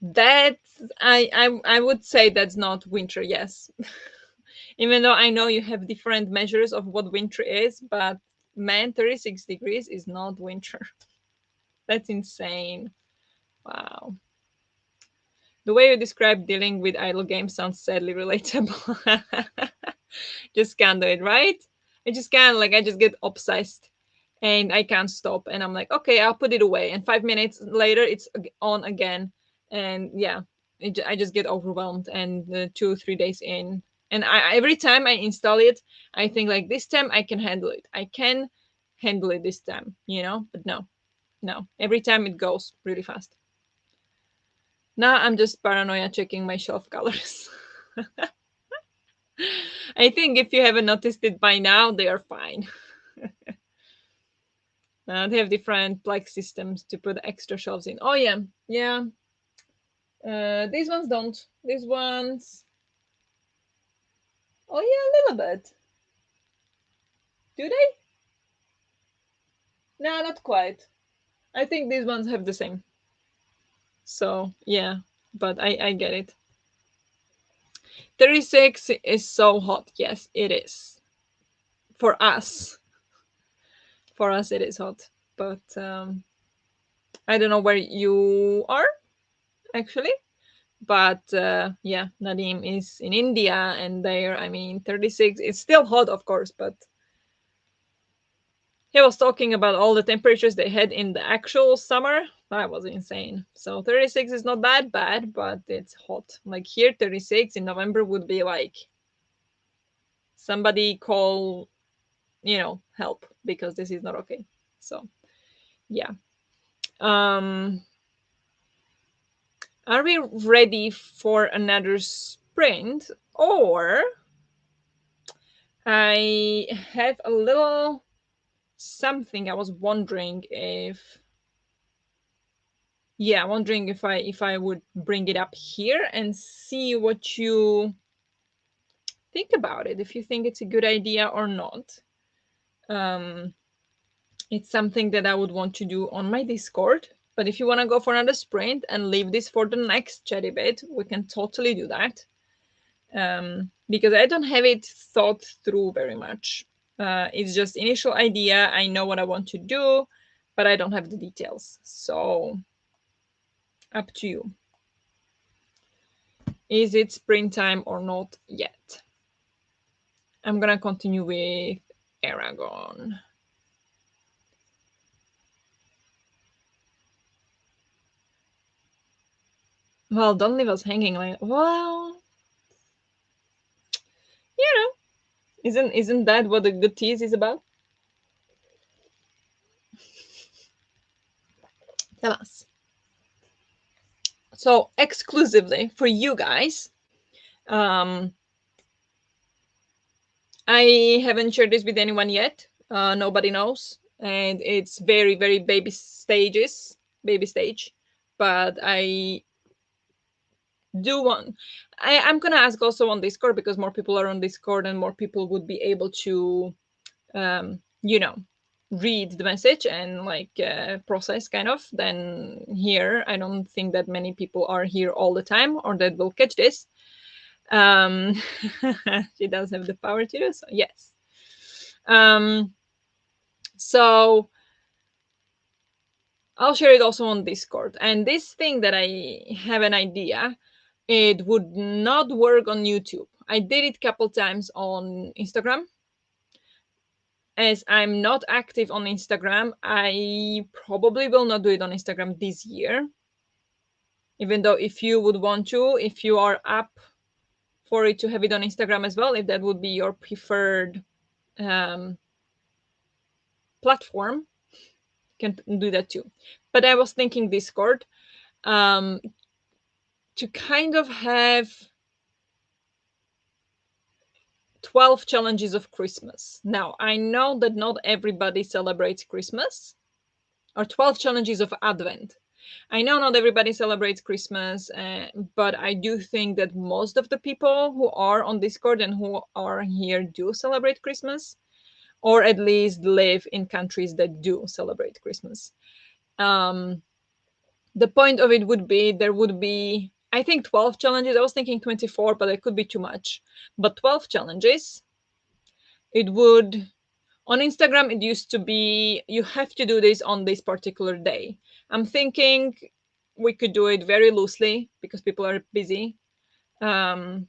That I would say that's not winter, yes. Even though I know you have different measures of what winter is, but man, 36 degrees is not winter. That's insane. Wow. The way you describe dealing with idle games sounds sadly relatable. Just can't do it, right? I just can't, like, I just get obsessed and I can't stop. And I'm like, okay, I'll put it away. And 5 minutes later, it's on again. And yeah, I just get overwhelmed. And 2 3 days in, and every time I install it, I think like this time I can handle it. I can handle it this time, But no, no. Every time it goes really fast. Now I'm just paranoia checking my shelf colors. I think if you haven't noticed it by now, they are fine. They have different like systems to put extra shelves in. Oh yeah, yeah. These ones don't. These ones. Oh yeah, a little bit. Do they? No, not quite. I think these ones have the same. So yeah, but I get it. 36 is so hot. Yes, it is. For us. For us, it is hot. But I don't know where you are actually. But yeah, Nadim is in India, and there, I mean, 36. It's still hot, of course, but he was talking about all the temperatures they had in the actual summer. That was insane. So 36 is not that bad, but it's hot. Like here, 36 in November would be like somebody call, help because this is not okay. So yeah. Um, are we ready for another sprint, or I have a little something I was wondering if, yeah, wondering if I would bring it up here and see what you think about it, if you think it's a good idea or not. Um, it's something that I would want to do on my Discord, but if you want to go for another sprint and leave this for the next chatty bit, we can totally do that. Because I don't have it thought through very much. It's just initial idea. I know what I want to do, but I don't have the details. So up to you. Is it springtime or not yet? I'm gonna continue with Aragon. Well, don't leave us hanging like, well, you know, isn't that what a good tease is about? Tell us. So exclusively for you guys, um, I haven't shared this with anyone yet. Nobody knows, and it's very, very baby stage. But I do want. I'm gonna ask also on Discord because more people are on Discord and more people would be able to, um, you know, read the message and like process kind of. Then here, I don't think that many people are here all the time or that will catch this. Um, she does have the power to do so. Yes. Um, so I'll share it also on Discord. And this thing that I have an idea, it would not work on YouTube. I did it a couple times on Instagram. As I'm not active on Instagram, I probably will not do it on Instagram this year. Even though if you would want to, if you are up for it to have it on Instagram as well, if that would be your preferred um, platform, you can do that too. But I was thinking Discord, um, to kind of have 12 challenges of Christmas. Now, I know that not everybody celebrates Christmas, or 12 challenges of Advent. I know not everybody celebrates Christmas, but I do think that most of the people who are on Discord and who are here do celebrate Christmas, or at least live in countries that do celebrate Christmas. The point of it would be there would be, I think, 12 challenges. I was thinking 24, but it could be too much. But 12 challenges. It would, on Instagram, it used to be you have to do this on this particular day. I'm thinking we could do it very loosely because people are busy. And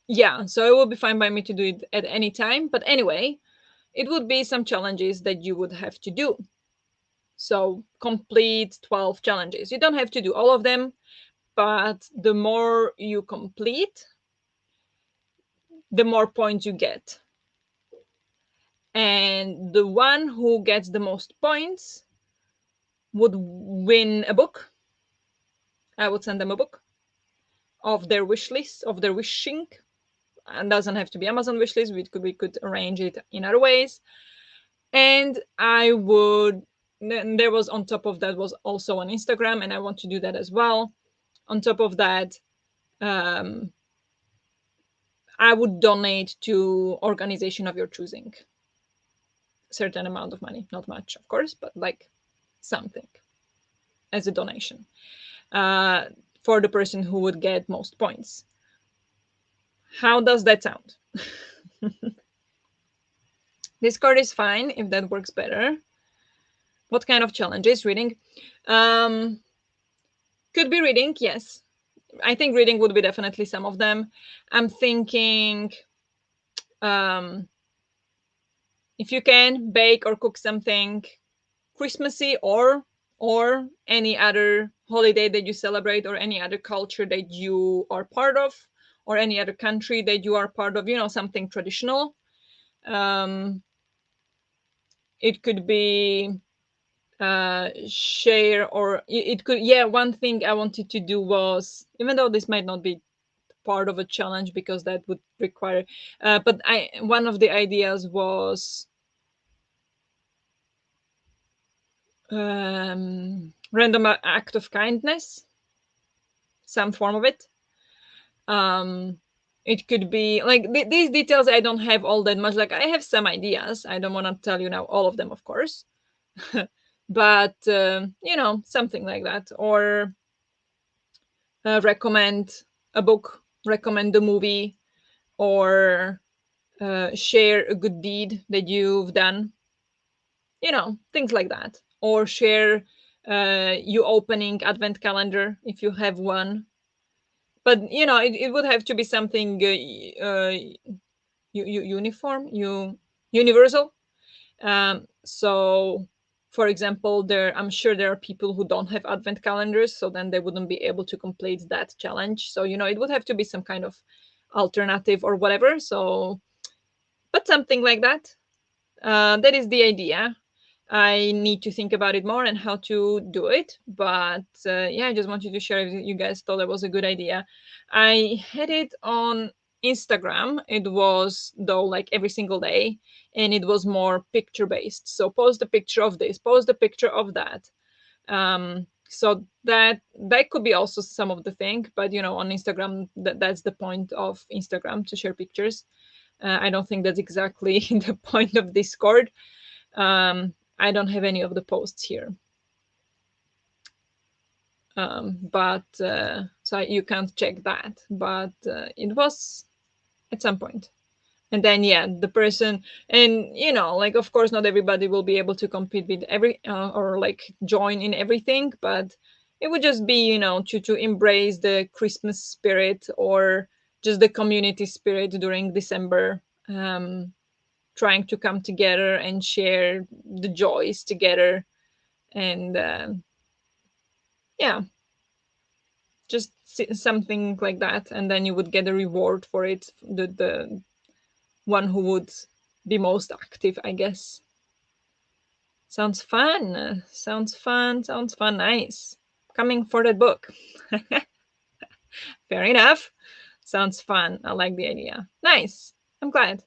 yeah, so it would be fine by me to do it at any time. But anyway, it would be some challenges that you would have to do. So complete 12 challenges. You don't have to do all of them, but the more you complete, the more points you get. And the one who gets the most points would win a book. I would send them a book of their wish list, of their wishing. And doesn't have to be Amazon wish list. We could arrange it in other ways. And I would, then there was on top of that was also on Instagram, and I want to do that as well. On top of that, I would donate to organization of your choosing a certain amount of money, not much, of course, but like something as a donation for the person who would get most points. How does that sound? Discord is fine if that works better. What kind of challenges? Reading? Could be reading, yes. I think reading would be definitely some of them. I'm thinking if you can bake or cook something Christmassy or any other holiday that you celebrate or any other culture that you are part of or any other country that you are part of, something traditional. It could be share, or it could, yeah, one thing I wanted to do was, even though this might not be part of a challenge because that would require but one of the ideas was random act of kindness, some form of it. It could be like these details I don't have all that much, like I have some ideas. I don't want to tell you now all of them, of course. But something like that, or recommend a book, recommend a movie, or share a good deed that you've done, things like that, or share you opening advent calendar if you have one. But it would have to be something uniform, universal. So for example, I'm sure there are people who don't have advent calendars, so then they wouldn't be able to complete that challenge. So it would have to be some kind of alternative or whatever. So but something like that. That is the idea. I need to think about it more and how to do it. But yeah, I just wanted to share if you guys thought that was a good idea. I had it on Instagram. It was, though, like every single day, and it was more picture based. So post a picture of this, post a picture of that. So that could be also some of the thing. But on Instagram, that's the point of Instagram, to share pictures. I don't think that's exactly the point of Discord. I don't have any of the posts here. But so you can't check that. But it was at some point. And then, yeah, the person, and like, of course, not everybody will be able to compete with every or like join in everything, but it would just be, to embrace the Christmas spirit or just the community spirit during December. Trying to come together and share the joys together, and yeah, just something like that, and then you would get a reward for it, the one who would be most active, I guess. Sounds fun. Nice. Coming for that book. Fair enough. Sounds fun. I like the idea. Nice. I'm glad.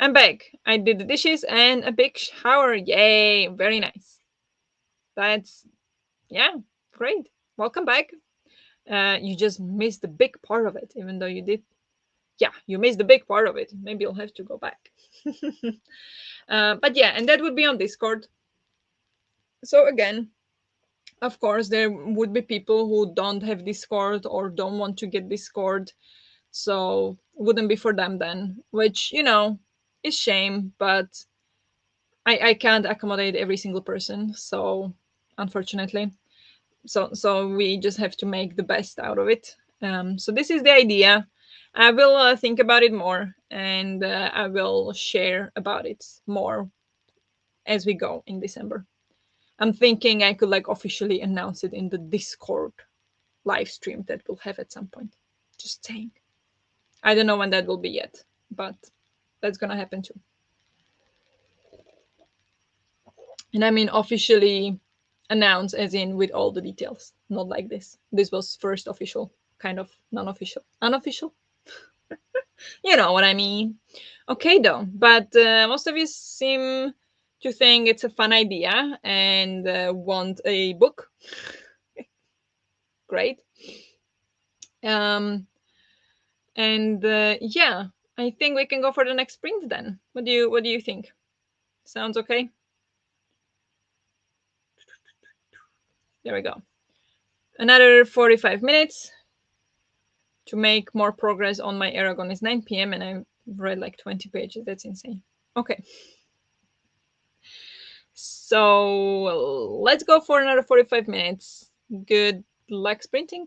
I'm back. I did the dishes and a big shower. Yay. Very nice. That's, yeah, great. Welcome back. You just missed the big part of it, even though you did. Yeah, you missed the big part of it. Maybe you'll have to go back. But yeah, and that would be on Discord. So again, of course, there would be people who don't have Discord or don't want to get Discord. So wouldn't be for them then, which, is shame, but I can't accommodate every single person. So unfortunately, so we just have to make the best out of it. So this is the idea. I will think about it more, and I will share about it more as we go in December. I'm thinking I could like officially announce it in the Discord live stream that we'll have at some point. Just saying. I don't know when that will be yet, but that's gonna happen too. And I mean officially announce as in with all the details, not like this. This was first official, kind of non-official, unofficial. You know what I mean. Okay, though, but most of you seem to think it's a fun idea and want a book. Great. Um, and yeah, I think we can go for the next sprint then. What do you think? Sounds okay? There we go. Another 45 minutes to make more progress on my Aragon. It's 9 p.m. and I've read like 20 pages. That's insane. Okay. So let's go for another 45 minutes. Good luck sprinting.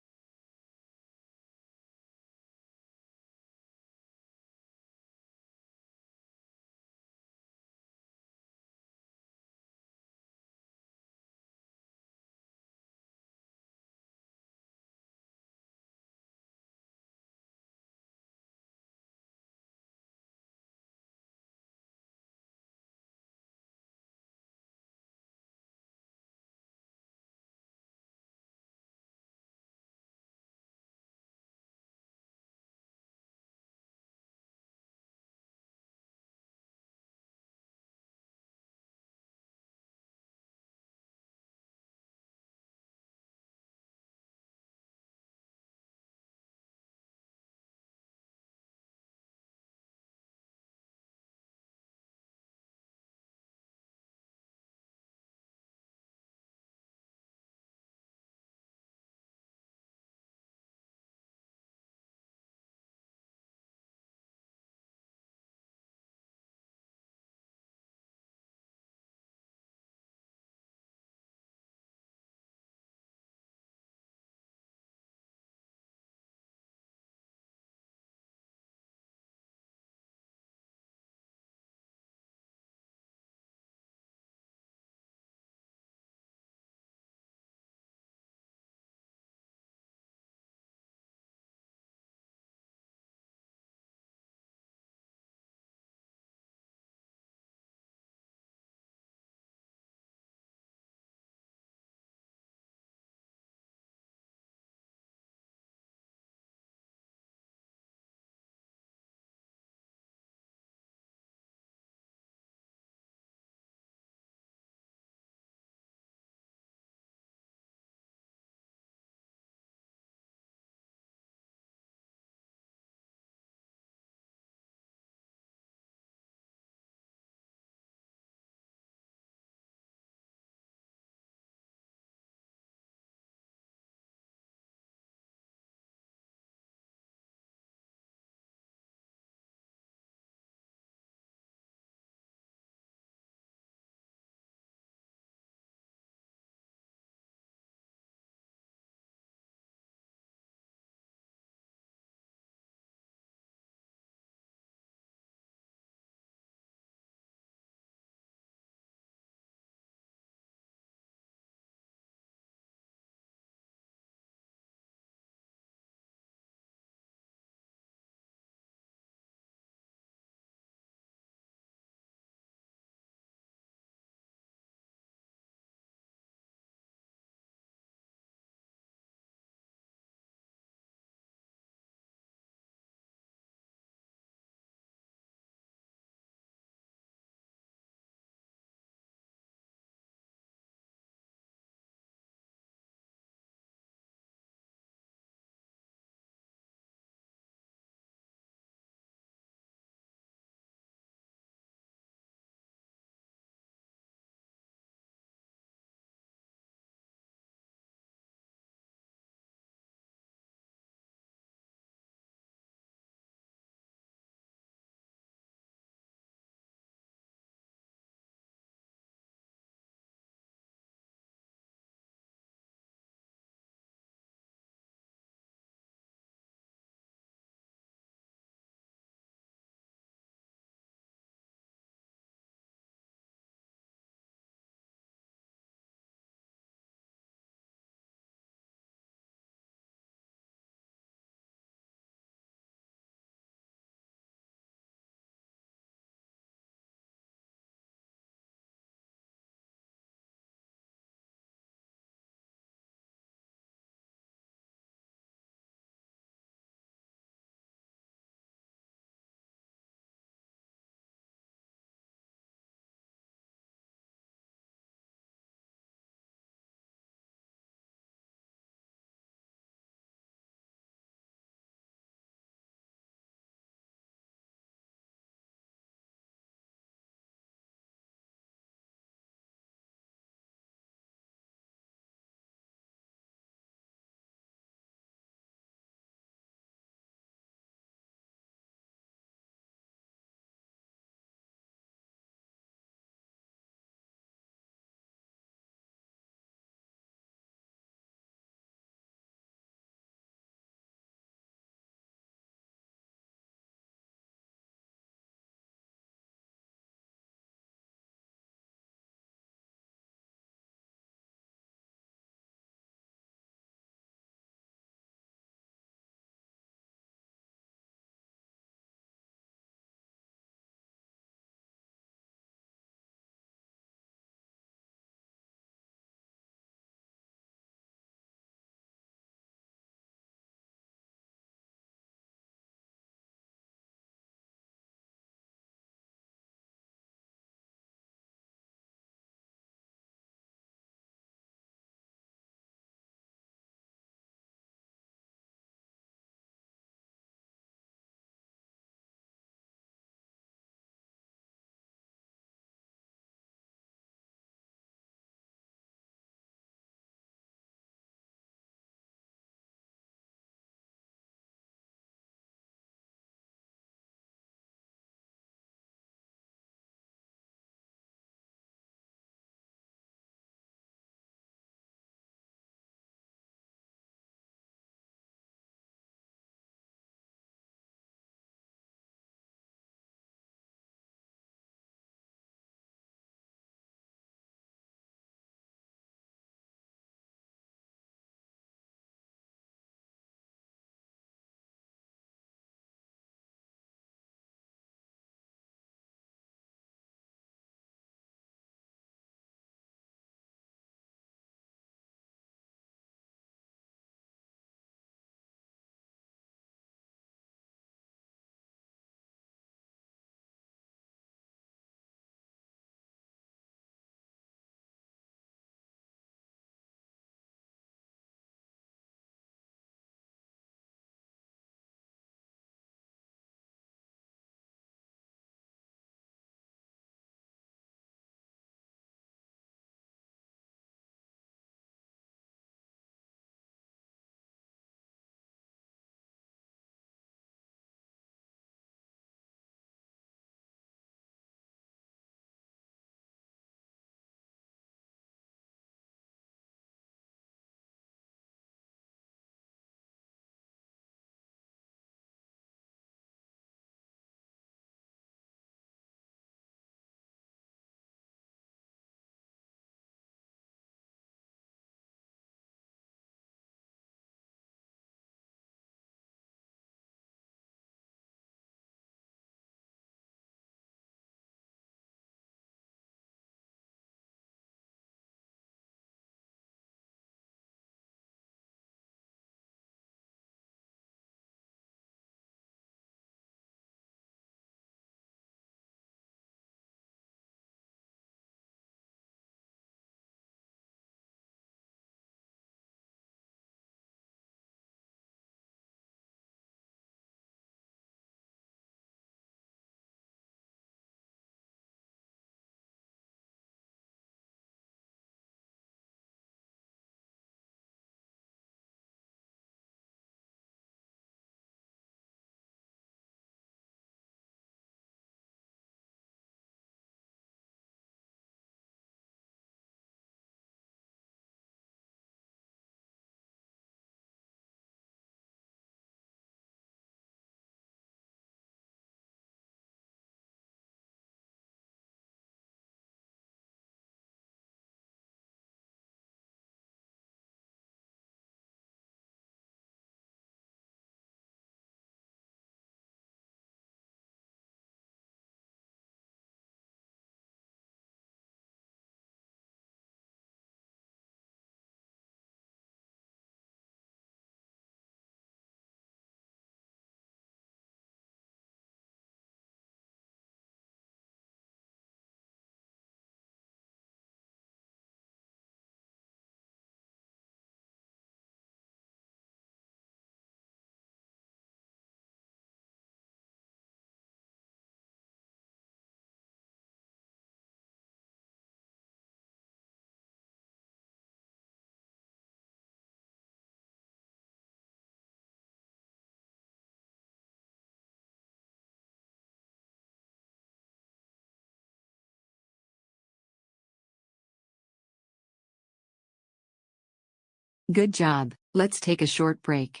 Good job. Let's take a short break.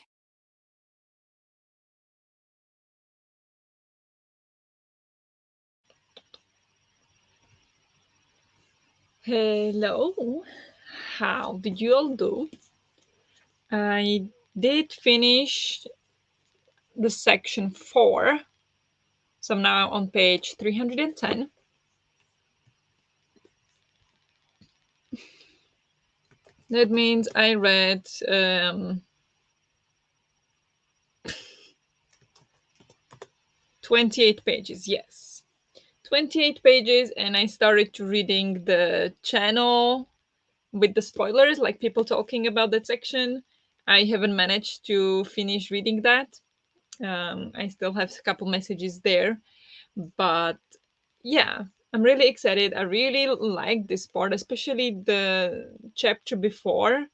Hello, how did you all do? I did finish the section 4, so I'm now on page 310. That means I read 28 pages, yes. 28 pages, and I started to reading the channel with the spoilers, like people talking about that section. I haven't managed to finish reading that. I still have a couple messages there, but yeah, I'm really excited. I really like this part, especially the chapter before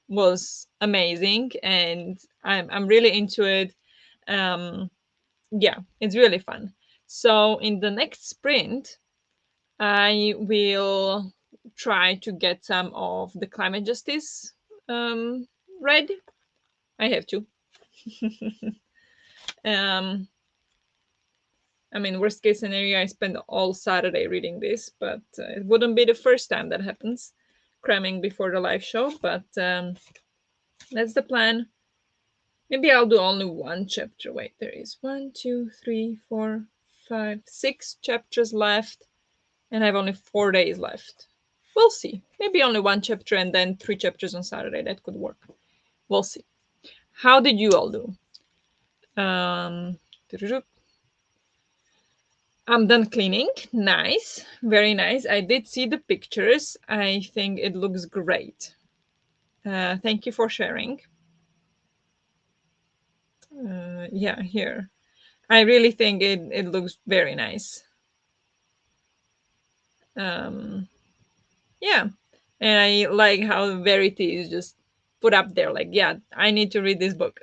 was amazing, and I'm really into it. Um, yeah, it's really fun. So in the next sprint, I will try to get some of the climate justice um, read. I have to. um, I mean, worst case scenario, I spend all Saturday reading this, but it wouldn't be the first time that happens, cramming before the live show. But that's the plan. Maybe I'll do only one chapter. Wait, there is 1, 2, 3, 4, 5, 6 chapters left, and I have only 4 days left. We'll see. Maybe only one chapter and then 3 chapters on Saturday. That could work. We'll see. How did you all do? Um, I'm done cleaning. Nice. Very nice. I did see the pictures. I think it looks great. Thank you for sharing. Yeah, here. I really think it looks very nice. Um, yeah. And I like how Verity is just put up there, like, yeah, I need to read this book.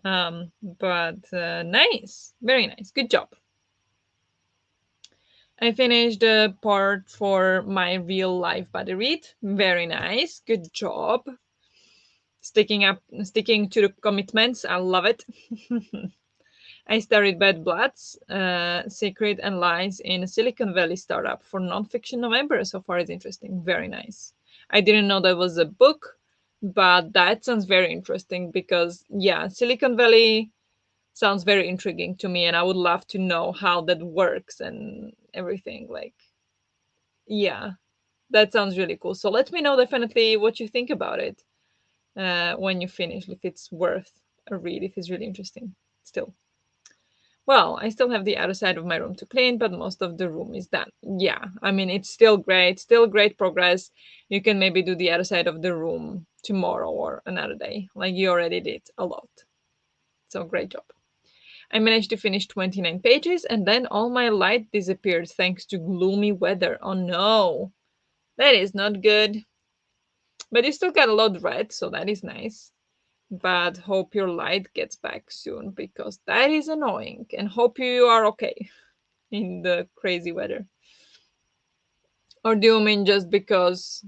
But nice. Very nice. Good job. I finished the part for my real life body read. Very nice. Good job. Sticking to the commitments. I love it. I started Bad Bloods, Secret and Lies in a Silicon Valley startup for nonfiction November. So far, it's interesting. Very nice. I didn't know that was a book, but that sounds very interesting because, yeah, Silicon Valley sounds very intriguing to me, and I would love to know how that works and everything. Like, yeah, that sounds really cool. So let me know definitely what you think about it when you finish, if it's worth a read, if it's really interesting still. Well, I still have the other side of my room to clean, but most of the room is done. Yeah, I mean, it's still great progress. You can maybe do the other side of the room tomorrow or another day, like you already did a lot. So great job. I managed to finish 29 pages and then all my light disappeared thanks to gloomy weather. Oh no, that is not good. But you still got a lot read, so that is nice. But hope your light gets back soon because that is annoying. And hope you are okay in the crazy weather. Or do you mean just because,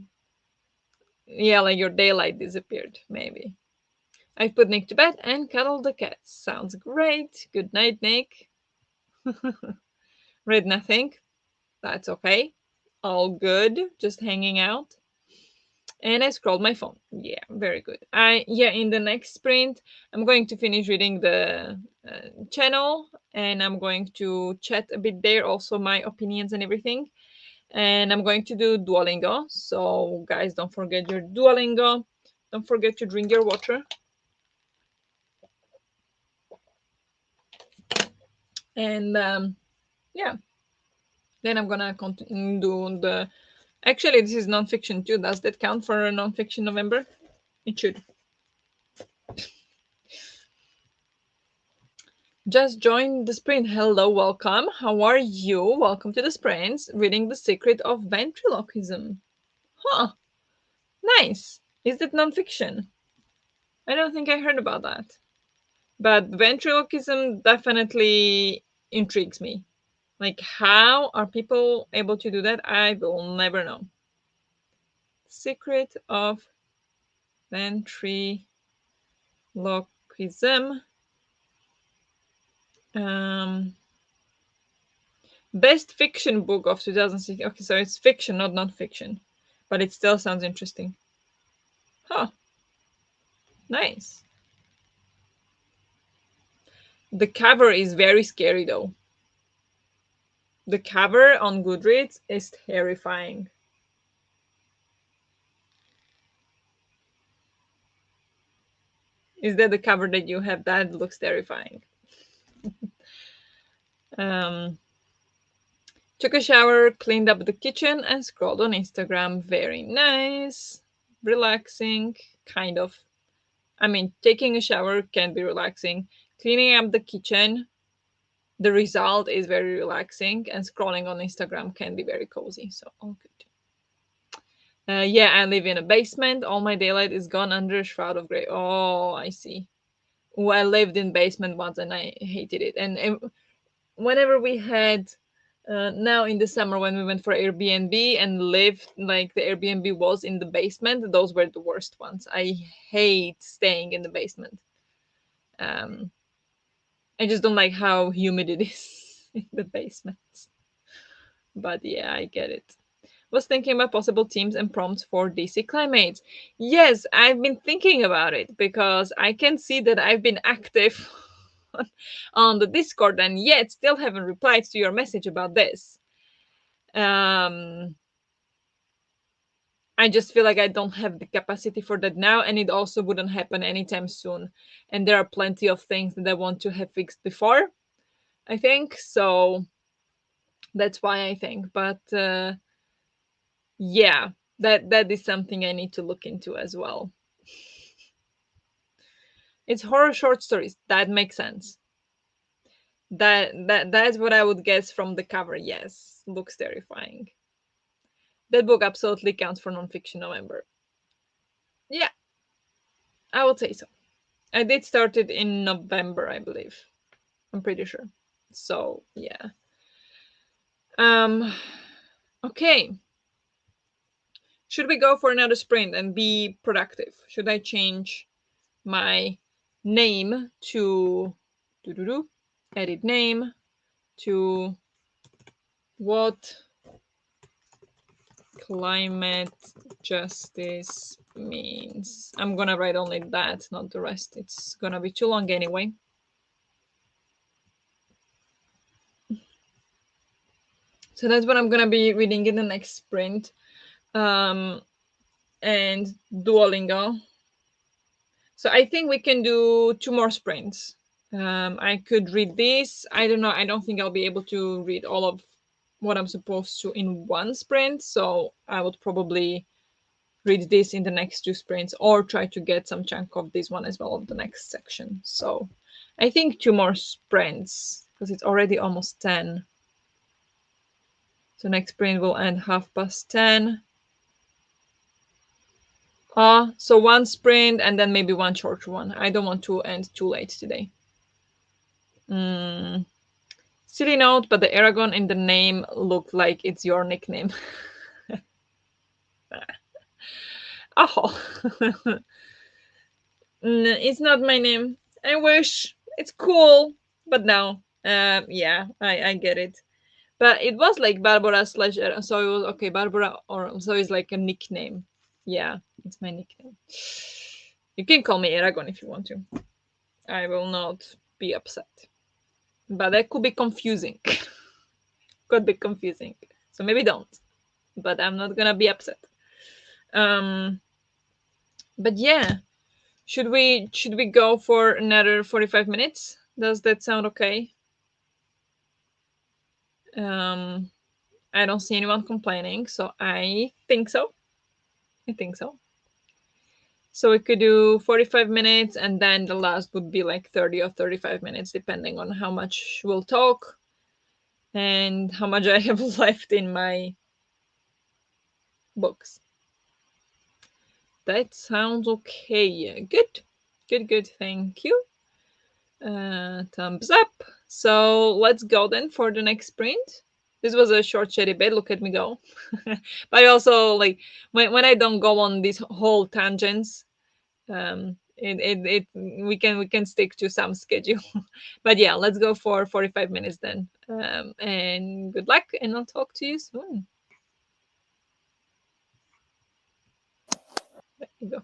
yeah, like your daylight disappeared, maybe? I put Nick to bed and cuddled the cat. Sounds great. Good night, Nick. Read nothing. That's okay. All good. Just hanging out. And I scrolled my phone. Yeah, very good. In the next sprint, I'm going to finish reading the channel, and I'm going to chat a bit there, also my opinions and everything. And I'm going to do Duolingo. So, guys, don't forget your Duolingo. Don't forget to drink your water. And yeah, then I'm gonna continue do the. Actually, this is nonfiction too. Does that count for a nonfiction November? It should. Just joined the sprint. Hello, welcome. How are you? Welcome to the sprints. Reading The Secret of Ventriloquism. Huh, nice. Is it nonfiction? I don't think I heard about that. But ventriloquism definitely intrigues me. Like, how are people able to do that? I will never know. Secret of Ventriloquism. Best fiction book of 2006. Okay, so it's fiction, not non-fiction, but it still sounds interesting. Huh. Nice. The cover is very scary, though. The cover on Goodreads is terrifying. Is that the cover that you have? That looks terrifying. um, Took a shower, cleaned up the kitchen, and scrolled on Instagram. Very nice. Relaxing, kind of. I mean, taking a shower can be relaxing. Cleaning up the kitchen, the result is very relaxing, and scrolling on Instagram can be very cozy. So, all good. Yeah, I live in a basement. All my daylight is gone under a shroud of gray. Oh, I see. Oh, I lived in basement once and I hated it. And whenever we had now in the summer when we went for Airbnb and lived like the Airbnb was in the basement, those were the worst ones. I hate staying in the basement. Um, I just don't like how humid it is in the basement. But yeah, I get it. Was thinking about possible themes and prompts for DC Climates. Yes, I've been thinking about it because I can see that I've been active on the Discord and yet still haven't replied to your message about this. Um, I just feel like I don't have the capacity for that now, and it also wouldn't happen anytime soon. And there are plenty of things that I want to have fixed before, I think. So that's why I think. But yeah, that is something I need to look into as well. It's horror short stories. That makes sense. That's what I would guess from the cover. Yes, looks terrifying. That book absolutely counts for nonfiction November. Yeah, I would say so. I did start it in November, I believe. I'm pretty sure. So yeah. Um. Okay. Should we go for another sprint and be productive? Should I change my name to doo-doo-doo, edit name to what climate justice means? I'm gonna write only that, not the rest. It's gonna be too long anyway. So that's what I'm gonna be reading in the next sprint. And Duolingo. So I think we can do 2 more sprints. I could read this. I don't know. I don't think I'll be able to read all of what I'm supposed to in one sprint. So I would probably read this in the next 2 sprints or try to get some chunk of this one as well of the next section. So I think 2 more sprints because it's already almost 10. So next sprint will end 10:30. So 1 sprint and then maybe one short one. I don't want to end too late today. Silly note, but the Aragon in the name looked like it's your nickname. Oh, it's not my name. I wish. It's cool, but no. Yeah, I get it. But it was like Barbara slash, so it was okay. Barbara, or so it's like a nickname. Yeah, it's my nickname. You can call me Aragon if you want to. I will not be upset. But that could be confusing. Could be confusing. So maybe don't. But I'm not gonna be upset. Um, but yeah, should we go for another 45 minutes? Does that sound okay? Um, I don't see anyone complaining, so I think so. I think so. So we could do 45 minutes and then the last would be like 30 or 35 minutes, depending on how much we'll talk and how much I have left in my books. That sounds okay. Good. Good, good. Thank you. Thumbs up. So let's go then for the next sprint. This was a short shady bit. Look at me go. But I also like when I don't go on these whole tangents, We can stick to some schedule. But yeah, let's go for 45 minutes then. And good luck, and I'll talk to you soon. There you go.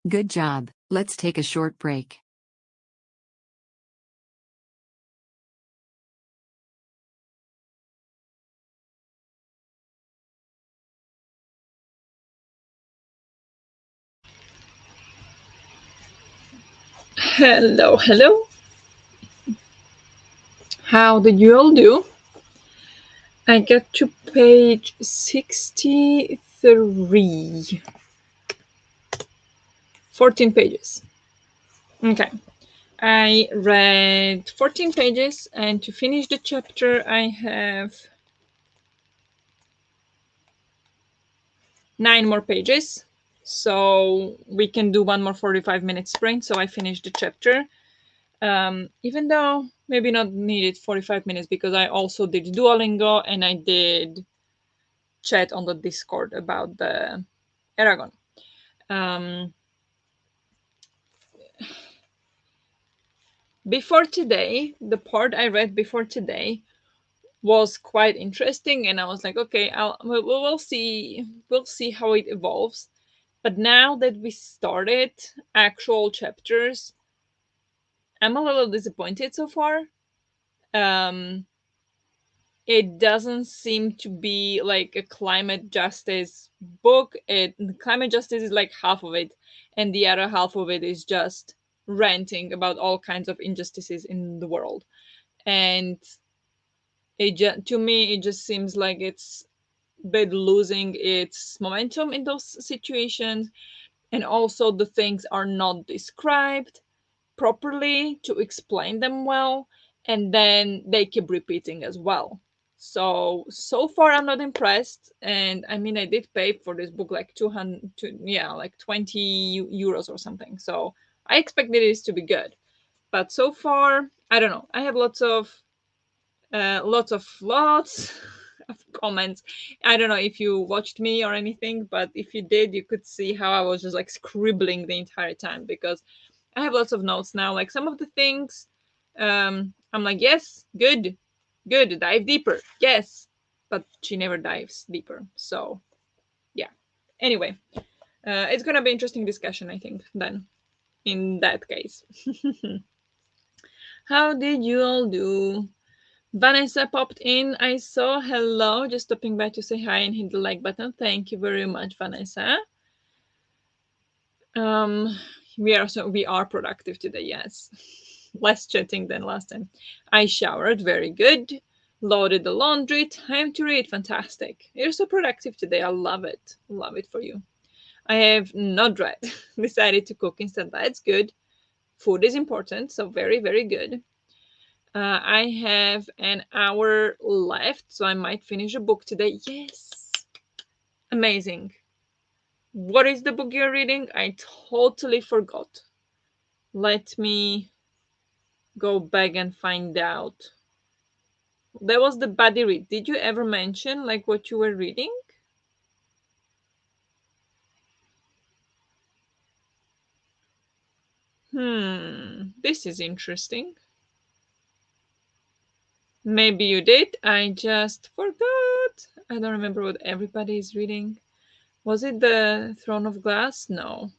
Good job. Let's take a short break. Hello, hello. How did you all do? I got to page 63. 14 pages. Okay. I read 14 pages, and to finish the chapter, I have 9 more pages. So we can do one more 45-minute sprint. So I finished the chapter. Even though maybe not needed 45 minutes because I also did Duolingo and I did chat on the Discord about the Aragon. Before today, the part I read before today was quite interesting, and I was like, okay, we'll see how it evolves. But now that we started actual chapters, I'm a little disappointed so far. Um, it doesn't seem to be like a climate justice book. Climate justice is like half of it, and the other half of it is just ranting about all kinds of injustices in the world. And to me, it just seems like it's bit losing its momentum in those situations, and also the things are not described properly to explain them well, and then they keep repeating as well. So far I'm not impressed, and I mean I did pay for this book like 200 yeah, like 20 euros or something, so I expected it to be good. But so far, I don't know, I have lots of comments. I don't know if you watched me or anything, but if you did, you could see how I was just like scribbling the entire time because I have lots of notes now. Like some of the things, I'm like, yes, good, good, dive deeper, yes, but she never dives deeper. So yeah. Anyway, it's gonna be interesting discussion, I think. Then, in that case, how did you all do? Vanessa popped in. I saw. Hello. Just stopping by to say hi and hit the like button. Thank you very much, Vanessa. Um, we are productive today. Yes, less chatting than last time. I showered. Very good. Loaded the laundry. Time to read. Fantastic. You're so productive today. I love it. Love it for you. I have not read. Decided to cook instead. That's good. Food is important. So very good. I have an hour left, so I might finish a book today. Yes! Amazing. What is the book you're reading? I totally forgot. Let me go back and find out. That was the buddy read. Did you ever mention like what you were reading? This is interesting. Maybe you did. I just forgot. I don't remember what everybody is reading. Was it the Throne of Glass? No.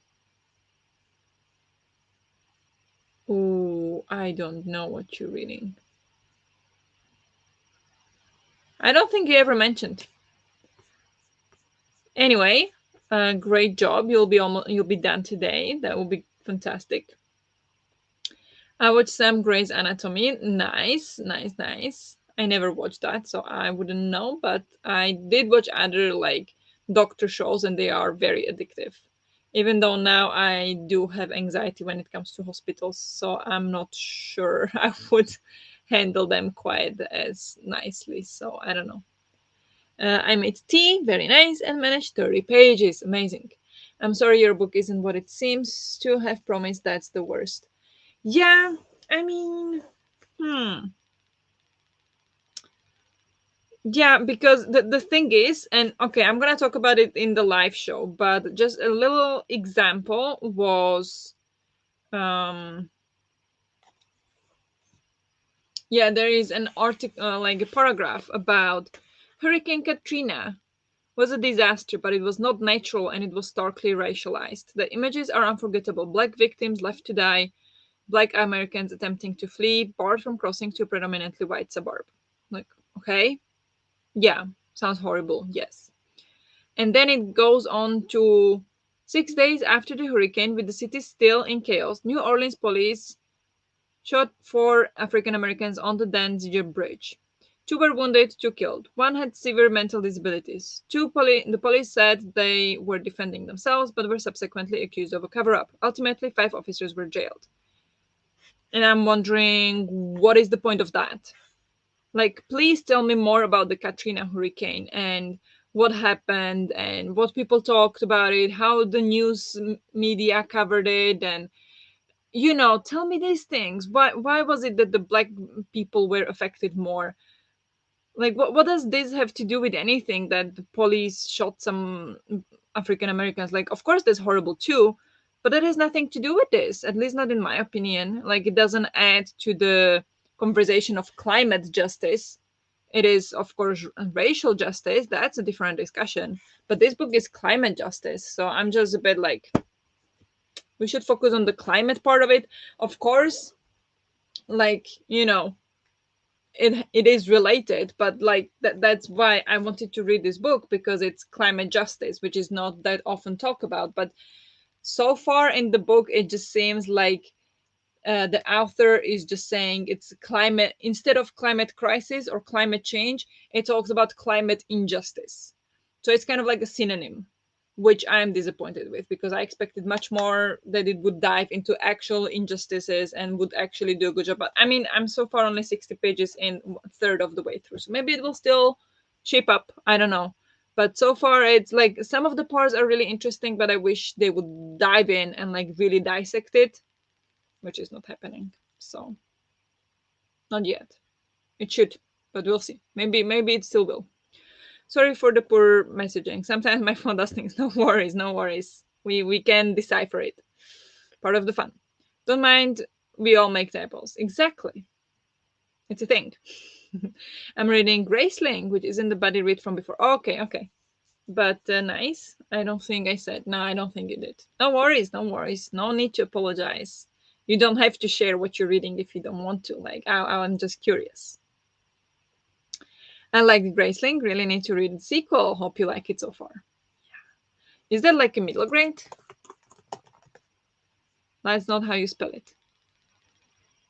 Oh, I don't know what you're reading. I don't think you ever mentioned. Anyway, great job. You'll be done today. That will be fantastic. I watched Sam Gray's Anatomy. Nice. I never watched that, so I wouldn't know. But I did watch other like doctor shows, and they are very addictive. Even though now I do have anxiety when it comes to hospitals, so I'm not sure I would handle them quite as nicely. So I don't know. I made tea, very nice, and managed 30 pages. Amazing. I'm sorry your book isn't what it seems to have promised. That's the worst. Yeah, I mean, hmm. Yeah, because the thing is, and okay, I'm gonna talk about it in the live show, but just a little example was, um, yeah, there is an article, like a paragraph about Hurricane Katrina, was a disaster, but it was not natural and it was starkly racialized. The images are unforgettable. Black victims left to die, Black Americans attempting to flee, barred from crossing to a predominantly white suburb. Like, okay, yeah, sounds horrible, yes. And then it goes on to 6 days after the hurricane, with the city still in chaos, New Orleans police shot four African Americans on the Danziger Bridge. Two were wounded, two killed. One had severe mental disabilities. The police said they were defending themselves, but were subsequently accused of a cover up. Ultimately, 5 officers were jailed. And I'm wondering, what is the point of that? Like, please tell me more about the Katrina hurricane and what happened and what people talked about it, how the news media covered it, and tell me these things. Why was it that the black people were affected more? Like, what does this have to do with anything that the police shot some African Americans? Like, of course that's horrible too, but that has nothing to do with this, at least not in my opinion. Like, it doesn't add to the conversation of climate justice. It is, of course, racial justice. That's a different discussion. But this book is climate justice. So I'm just a bit like, we should focus on the climate part of it. Of course, like, it is related, but like that's why I wanted to read this book, because it's climate justice, which is not that often talked about. But so far in the book, it just seems like the author is just saying it's climate, instead of climate crisis or climate change, it talks about climate injustice. So it's kind of like a synonym, which I'm disappointed with, because I expected much more, that it would dive into actual injustices and would actually do a good job. But I mean, I'm so far only 60 pages in, a third of the way through. So maybe it will still shape up. I don't know. But so far, it's like some of the parts are really interesting, but I wish they would dive in and like really dissect it, which is not happening. So not yet. It should, but we'll see. Maybe it still will. Sorry for the poor messaging. Sometimes my phone does things. No worries, no worries. We can decipher it. Part of the fun. Don't mind. We all make typos. Exactly. It's a thing. I'm reading Graceling, which is in the body read from before. Okay, okay. But nice. I don't think I said. No, I don't think you did. No worries, no worries. No need to apologize. You don't have to share what you're reading if you don't want to. Like, I'm just curious. I like Graceling. Really need to read the sequel. Hope you like it so far. Is that like a middle grade? That's not how you spell it.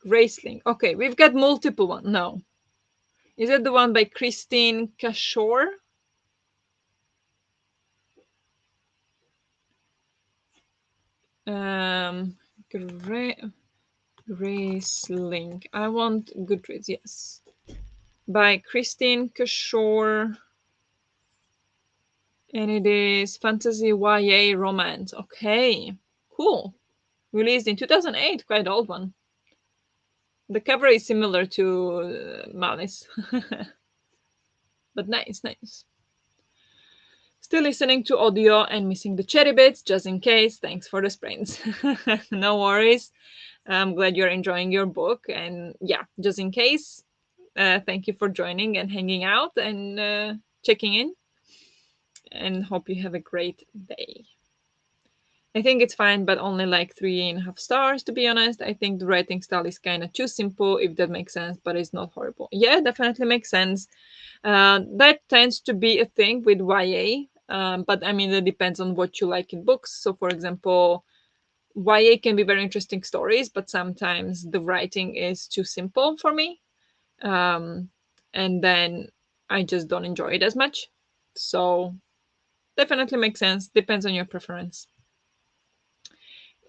Graceling. Okay, we've got multiple ones. No. Is that the one by Christine Cashore? Um, Graceling. I want Goodreads, yes. By Christine Cashore. And it is fantasy YA romance. Okay, cool. Released in 2008, quite old one. The cover is similar to Malice. But nice, nice. Still listening to audio and missing the cherry bits, just in case. Thanks for the sprains. No worries. I'm glad you're enjoying your book. And yeah, just in case, thank you for joining and hanging out and checking in. And hope you have a great day. I think it's fine, but only like 3.5 stars, to be honest. I think the writing style is kind of too simple, if that makes sense, but it's not horrible. Yeah, definitely makes sense. That tends to be a thing with YA, but I mean, it depends on what you like in books. So, for example, YA can be very interesting stories, but sometimes the writing is too simple for me. Um, and then I just don't enjoy it as much. So, definitely makes sense. Depends on your preference.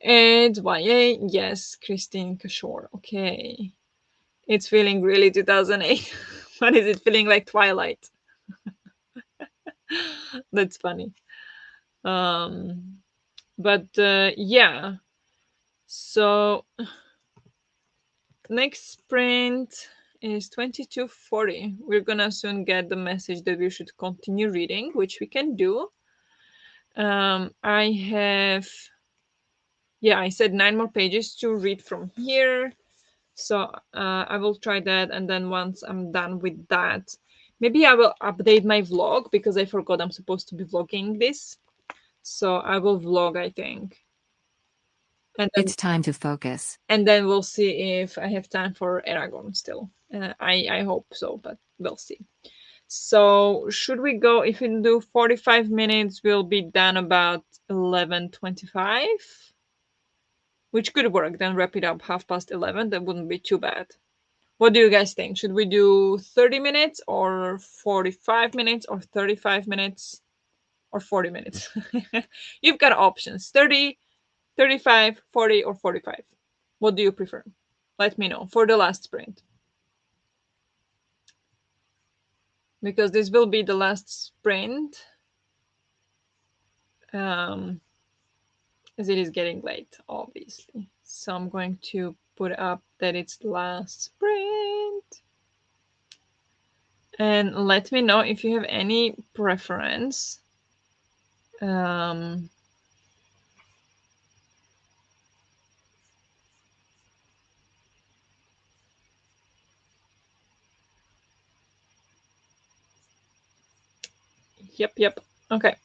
And YA, yes, Christine Cashore. Okay. It's feeling really 2008. What is it feeling like? Twilight. That's funny. Um, but yeah. So next sprint is 2240. We're gonna soon get the message that we should continue reading, which we can do. I have, yeah, I said 9 more pages to read from here. So I will try that, and then once I'm done with that, Maybe I will update my vlog because I forgot I'm supposed to be vlogging this. So I will vlog, I think. It's time to focus. And then we'll see if I have time for Aragon still. I hope so, but we'll see. So should we go? If we do 45 minutes, we'll be done about 11:25, which could work. Then wrap it up 11:30. That wouldn't be too bad. What do you guys think? Should we do 30 minutes or 45 minutes or 35 minutes or 40 minutes? You've got options: 30, 35, 40, or 45. What do you prefer? Let me know for the last sprint. Because this will be the last sprint, as it is getting late, obviously. So I'm going to put up that it's the last sprint. And let me know if you have any preference. Um, yep. Okay.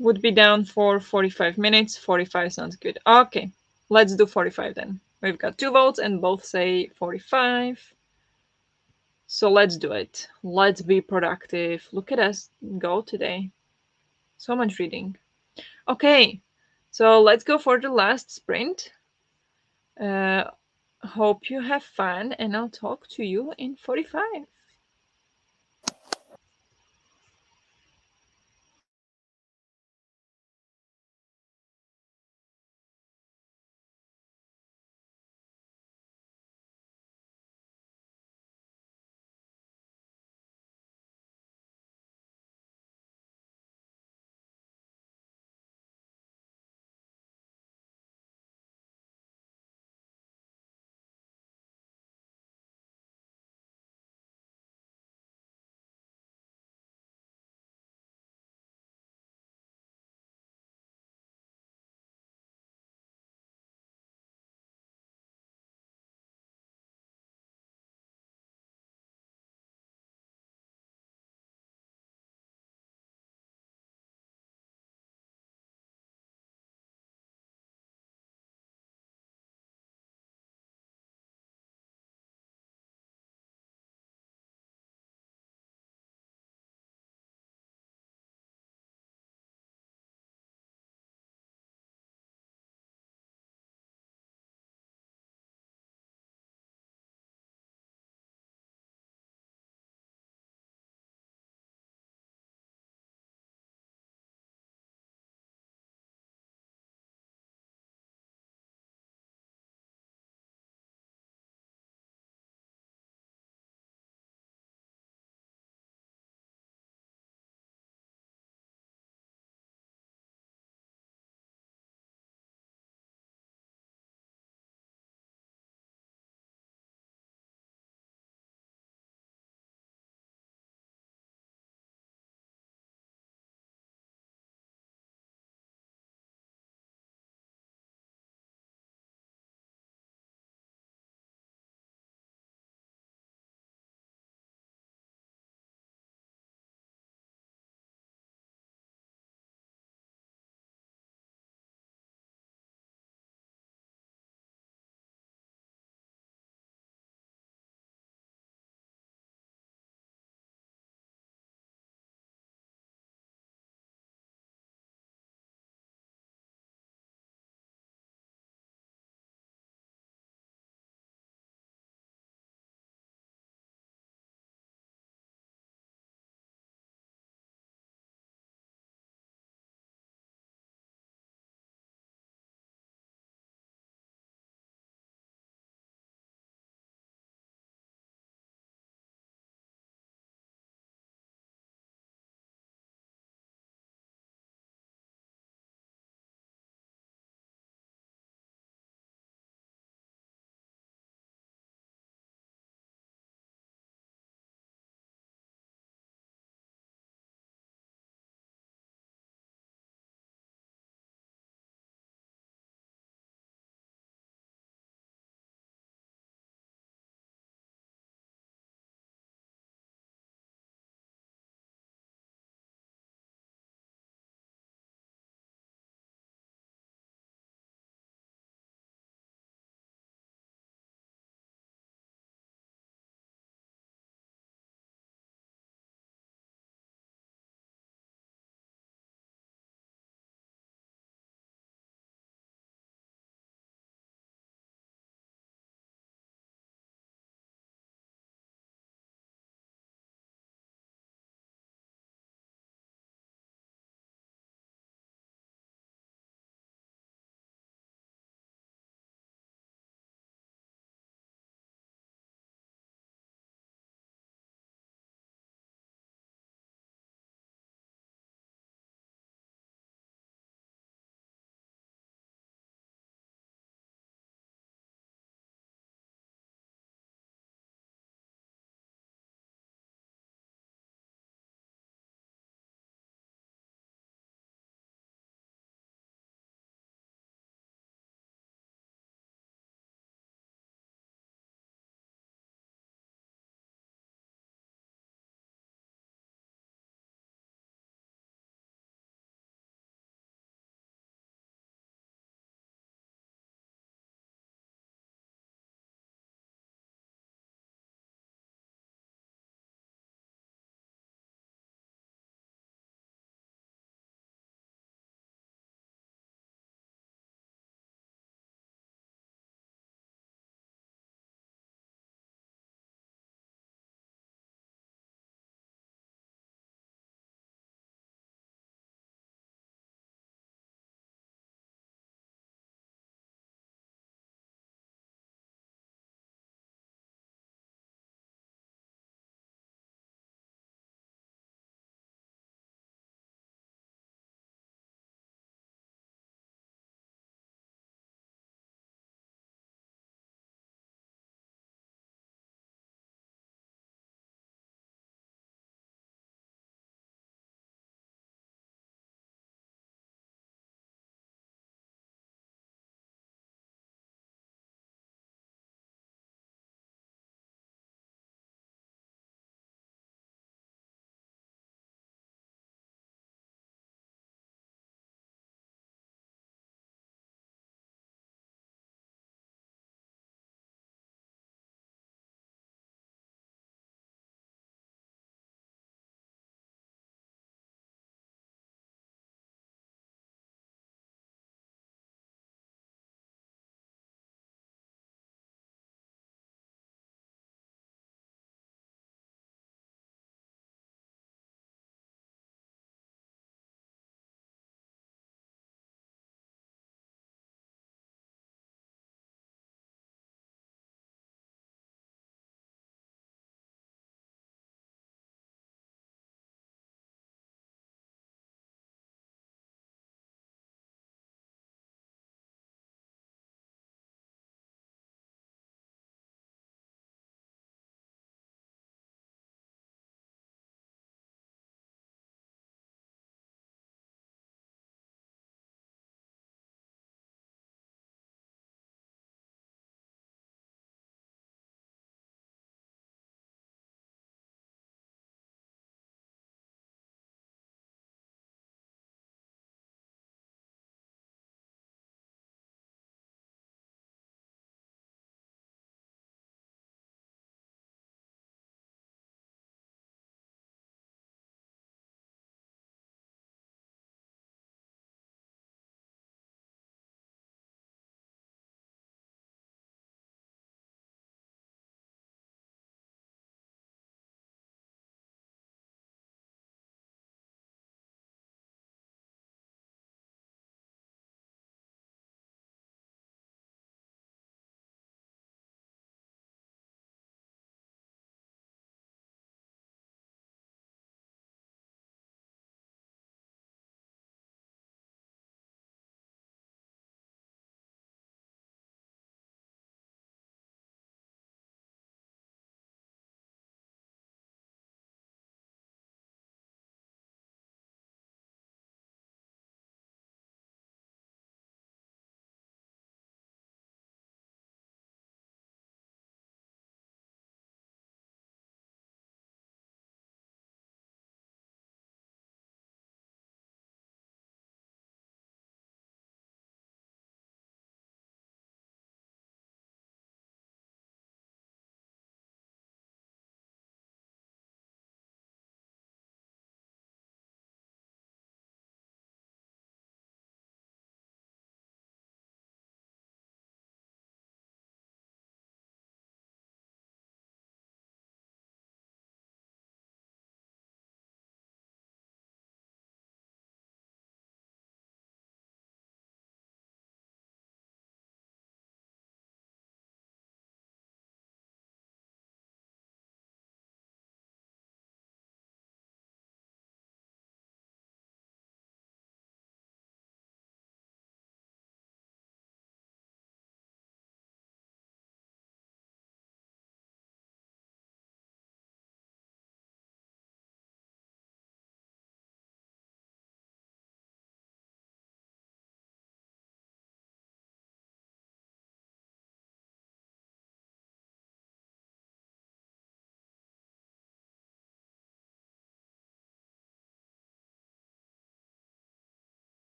Would be down for 45 minutes. 45 sounds good. Okay, let's do 45 then. We've got 2 votes and both say 45. So let's do it. Let's be productive. Look at us go today. So much reading. Okay, so let's go for the last sprint. Hope you have fun, and I'll talk to you in 45.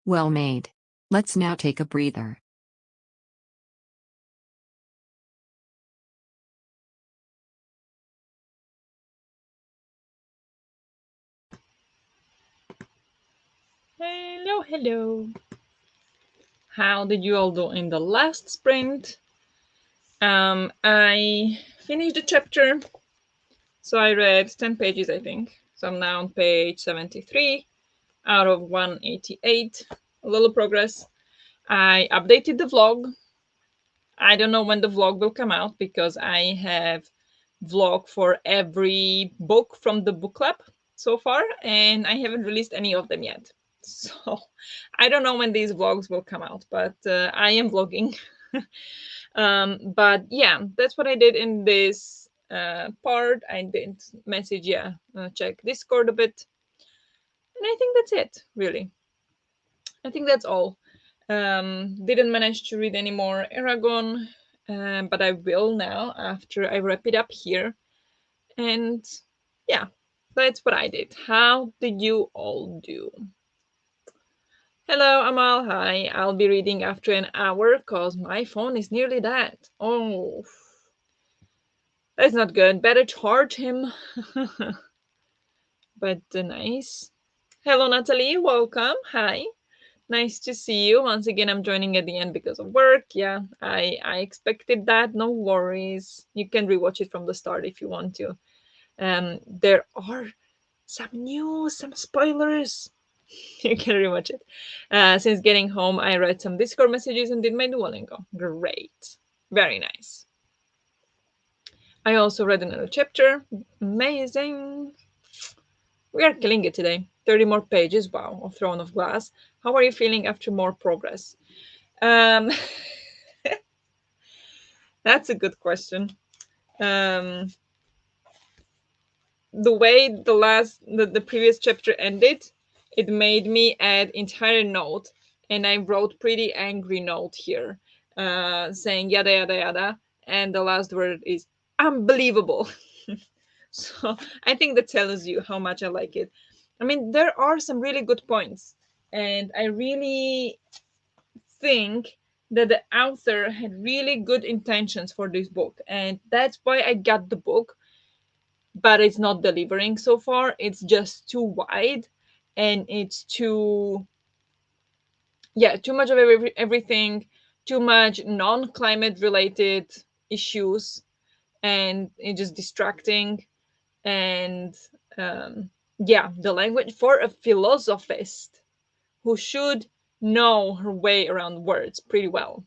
Well made. Let's now take a breather. Hello, hello. How did you all do in the last sprint? I finished the chapter, so I read 10 pages, I think. So I'm now on page 73 out of 188. A little progress. I updated the vlog. I don't know when the vlog will come out because I have vlog for every book from the book club so far, and I haven't released any of them yet. So I don't know when these vlogs will come out, but I am vlogging. But yeah, that's what I did in this part. I did message, check Discord a bit, and I think that's it, really. I think that's all. Didn't manage to read any more Aragon, but I will now after I wrap it up here. And yeah, that's what I did. How did you all do? Hello, Amal. Hi. I'll be reading after an hour because my phone is nearly dead. Oh, that's not good. Better charge him. But nice. Hello, Natalie. Welcome. Hi. Nice to see you. Once again, I'm joining at the end because of work. Yeah, I expected that. No worries. You can rewatch it from the start if you want to. There are some news, some spoilers. You can rewatch it. Since getting home, I read some Discord messages and did my Duolingo. Great. Very nice. I also read another chapter. Amazing. We are killing it today. 30 more pages. Wow, of Throne of Glass. How are you feeling after more progress? Um, that's a good question. Um, the way the previous chapter ended, it made me add entire note, and I wrote pretty angry note here, saying yada yada yada, and the last word is unbelievable. So I think that tells you how much I like it. I mean, there are some really good points, and I really think that the author had really good intentions for this book, and that's why I got the book, but it's not delivering so far. It's just too wide, and it's too, yeah, too much of everything, too much non-climate related issues, and it's just distracting. And yeah, the language for a philosophist who should know her way around words pretty well,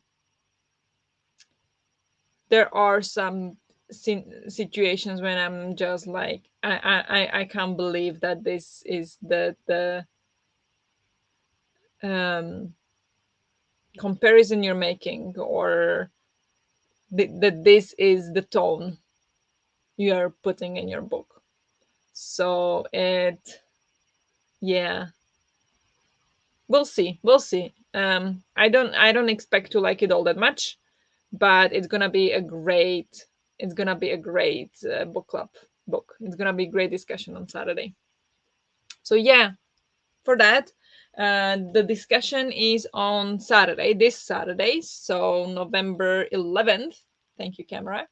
there are some situations when I'm just like, I can't believe that this is the um, comparison you're making, or that this is the tone you're putting in your book. So it, yeah, we'll see, we'll see. I don't expect to like it all that much, but it's gonna be a great, it's gonna be a great book club book. It's gonna be a great discussion on Saturday. So yeah, for that, the discussion is on Saturday, this Saturday, so November 11th. Thank you, camera.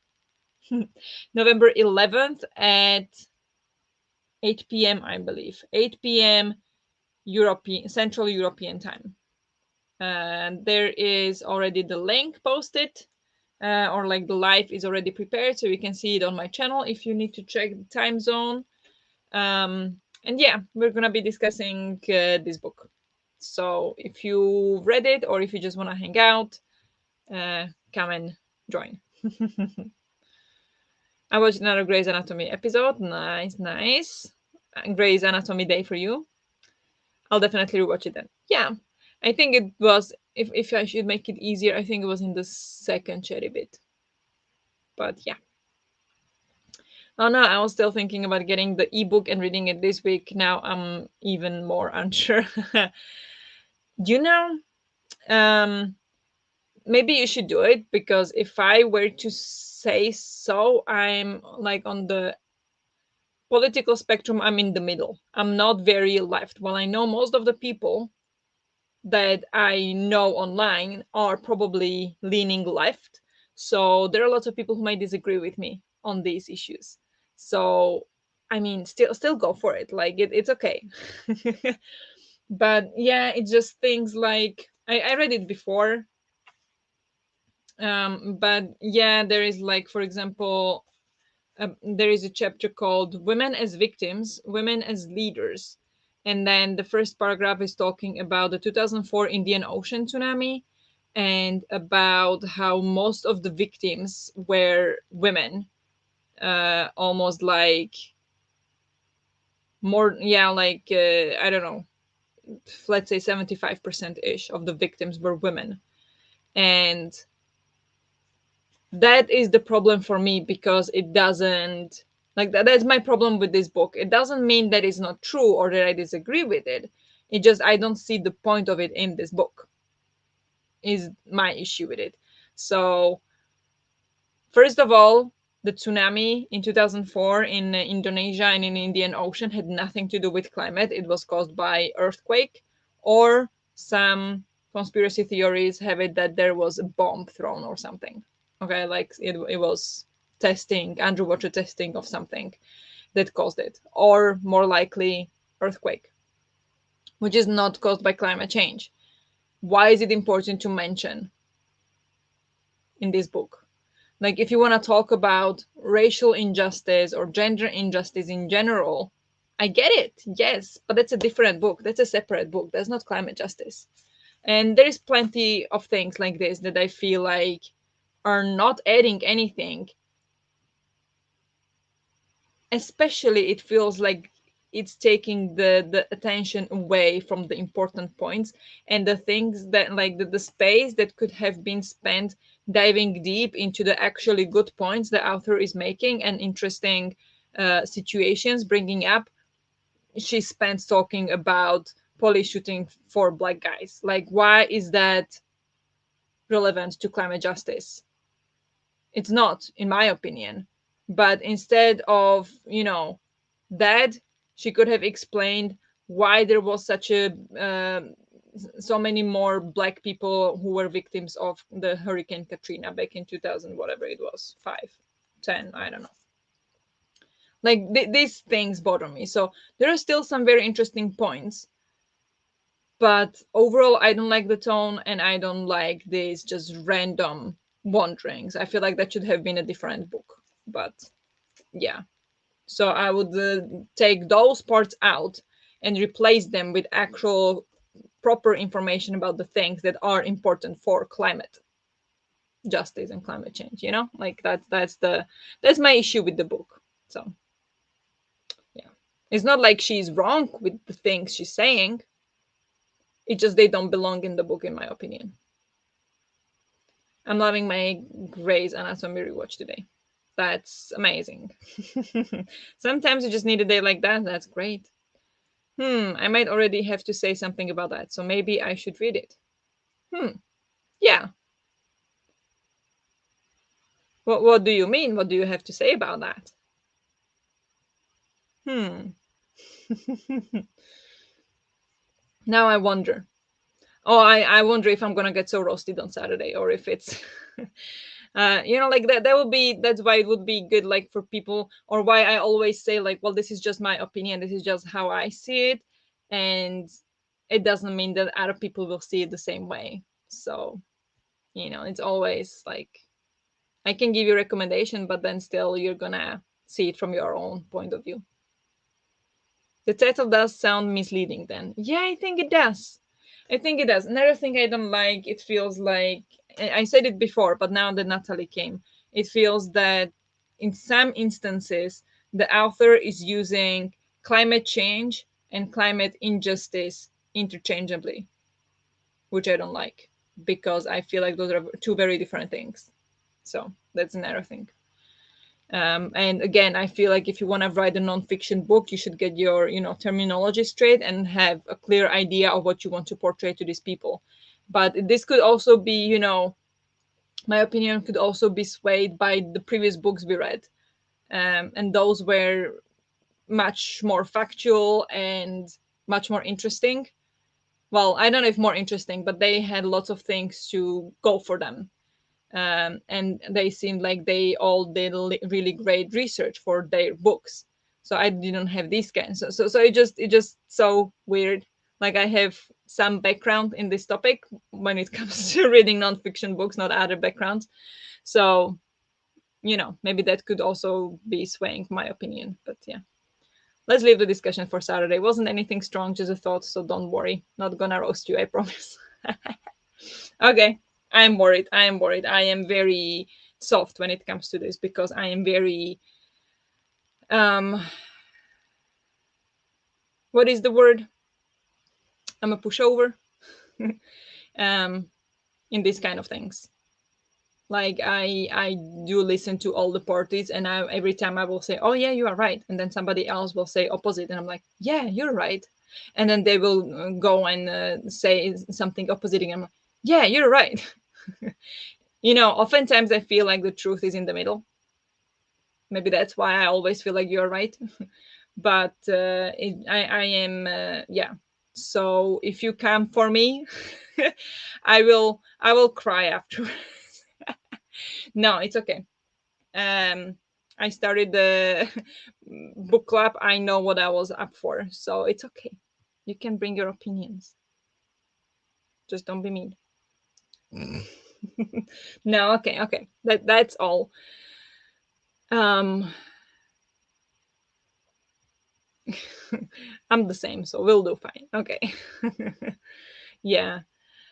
November 11th at 8 p.m., I believe. 8 p.m. European, Central European time. And there is already the link posted, or like the live is already prepared, so you can see it on my channel if you need to check the time zone. And yeah, we're gonna be discussing this book. So if you read it, or if you just want to hang out, come and join. I watched another Grey's Anatomy episode. Nice, nice. Grey's Anatomy day for you. I'll definitely rewatch it then. Yeah, I think it was. If I should make it easier, I think it was in the second cherry bit. But yeah. Oh no, I was still thinking about getting the ebook and reading it this week. Now I'm even more unsure. You know, um, maybe you should do it, because if I were to say so, I'm like on the political spectrum, I'm in the middle. I'm not very left. Well, I know most of the people that I know online are probably leaning left. So there are lots of people who might disagree with me on these issues. So I mean, still go for it. Like it's okay. But yeah, it's just things like I read it before. But yeah, there is like, for example, there is a chapter called Women as Victims, Women as Leaders. And then the first paragraph is talking about the 2004 Indian Ocean tsunami and about how most of the victims were women, almost like more, yeah, like, I don't know, let's say 75% ish of the victims were women. And that is the problem for me because it doesn't, like that's my problem with this book. It doesn't mean that it's not true or that I disagree with it. It just I don't see the point of it in this book is my issue with it. So first of all, the tsunami in 2004 in Indonesia and in Indian Ocean had nothing to do with climate. It was caused by earthquake, or some conspiracy theories have it that there was a bomb thrown or something. Okay, like it was testing, underwater testing of something that caused it, or more likely earthquake, which is not caused by climate change. Why is it important to mention in this book? Like, if you want to talk about racial injustice or gender injustice in general, I get it, yes, but that's a different book. That's a separate book. That's not climate justice. And there is plenty of things like this that I feel like are not adding anything. Especially, it feels like it's taking the attention away from the important points and the things that, like, the space that could have been spent diving deep into the actually good points the author is making and interesting situations bringing up, she spends talking about police shooting for black guys. Like, why is that relevant to climate justice? It's not, in my opinion. But instead of, that, she could have explained why there was such a so many more black people who were victims of the Hurricane Katrina back in 2000, whatever it was, 5, 10, I don't know. Like these things bother me. So there are still some very interesting points, but overall I don't like the tone and I don't like these just random wanderings. I feel like that should have been a different book. But yeah, so I would take those parts out and replace them with actual proper information about the things that are important for climate justice and climate change, like that's my issue with the book. So yeah, it's not like she's wrong with the things she's saying. It's just they don't belong in the book, in my opinion. I'm loving my Grey's Anatomy rewatch today. That's amazing. Sometimes you just need a day like that. That's great. I might already have to say something about that, so maybe I should read it. Yeah. What do you mean? What do you have to say about that? Hmm. Now I wonder. Oh, I wonder if I'm gonna get so roasted on Saturday, or if it's like that would be, that's why it would be good, like, for people, or why I always say, like, well, this is just my opinion, this is just how I see it, and it doesn't mean that other people will see it the same way. So it's always like, I can give you a recommendation, but then still you're gonna see it from your own point of view. The title does sound misleading then. Yeah, I think it does. I think it does. Another thing I don't like, it feels like, I said it before, but now that Natalie came, it feels that in some instances, the author is using climate change and climate injustice interchangeably, which I don't like because I feel like those are two very different things. So that's another thing. And again, I feel like if you want to write a nonfiction book, you should get your terminology straight and have a clear idea of what you want to portray to these people. But this could also be, my opinion could also be swayed by the previous books we read, and those were much more factual and much more interesting. well, I don't know if more interesting, but they had lots of things to go for them. And they seemed like they all did really great research for their books. So I didn't have these kinds. So it just so weird. Like I have some background in this topic when it comes to reading nonfiction books, not other backgrounds. So maybe that could also be swaying my opinion. But yeah, let's leave the discussion for Saturday. Wasn't anything strong, just a thought. So don't worry, not gonna roast you, I promise. Okay, I'm worried. I am worried. I am very soft when it comes to this because I am very um what is the word? I'm a pushover um in these kind of things. Like I do listen to all the parties, and every time I will say, "Oh yeah, you are right," and then somebody else will say opposite, and I'm like, "Yeah, you're right," and then they will go and say something opposite, and I'm like, "Yeah, you're right." Oftentimes I feel like the truth is in the middle. Maybe that's why I always feel like you're right. But I am, yeah. So if you come for me, I will cry afterwards. No, it's okay. Um, I started the book club. I know what I was up for, so it's okay. You can bring your opinions. Just don't be mean. No, okay, okay. That's all. Um, I'm the same, so we'll do fine. Okay. Yeah.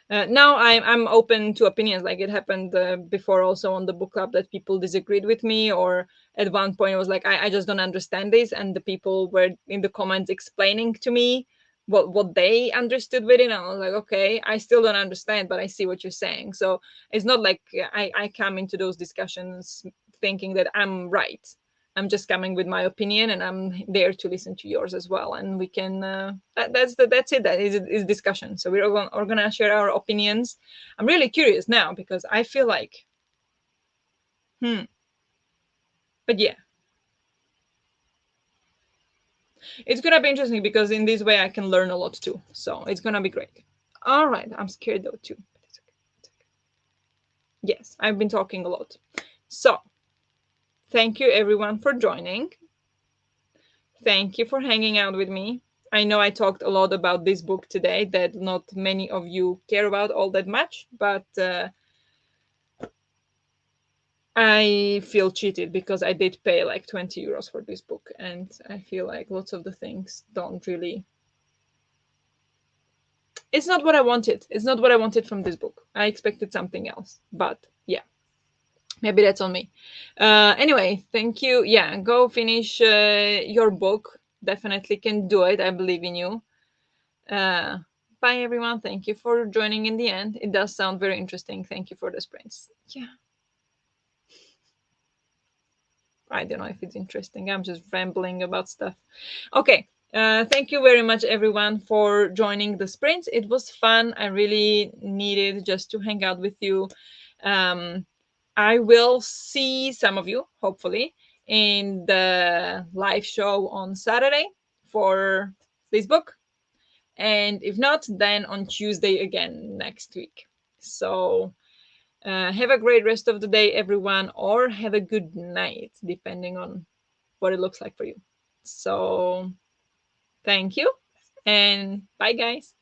Now I'm open to opinions. Like it happened before also on the book club that people disagreed with me, or at one point it was like I just don't understand this, and the people were in the comments explaining to me what they understood with it, and I was like, okay, I still don't understand, but I see what you're saying. So it's not like I come into those discussions thinking that I'm right. I'm just coming with my opinion, and I'm there to listen to yours as well. And we can that's it. That is discussion. So we're gonna share our opinions. I'm really curious now because I feel like, hmm. But yeah, it's gonna be interesting because in this way I can learn a lot too. So it's gonna be great. All right, I'm scared though too. But it's okay. It's okay. Yes, I've been talking a lot. So thank you everyone for joining. Thank you for hanging out with me. I know I talked a lot about this book today that not many of you care about all that much, but I feel cheated because I did pay like 20 euros for this book, and I feel like lots of the things don't really. It's not what I wanted. It's not what I wanted from this book. I expected something else, but yeah, maybe that's on me. Anyway, thank you. Yeah, go finish your book. Definitely can do it. I believe in you. Uh, Bye, everyone. Thank you for joining in the end. It does sound very interesting. Thank you for the sprints. Yeah, I don't know if it's interesting. I'm just rambling about stuff. Okay. Thank you very much, everyone, for joining the sprints. It was fun. I really needed just to hang out with you. Um, I will see some of you, hopefully, in the live show on Saturday for this book. And if not, then on Tuesday again next week. So have a great rest of the day, everyone, or have a good night, depending on what it looks like for you. So thank you, and bye, guys.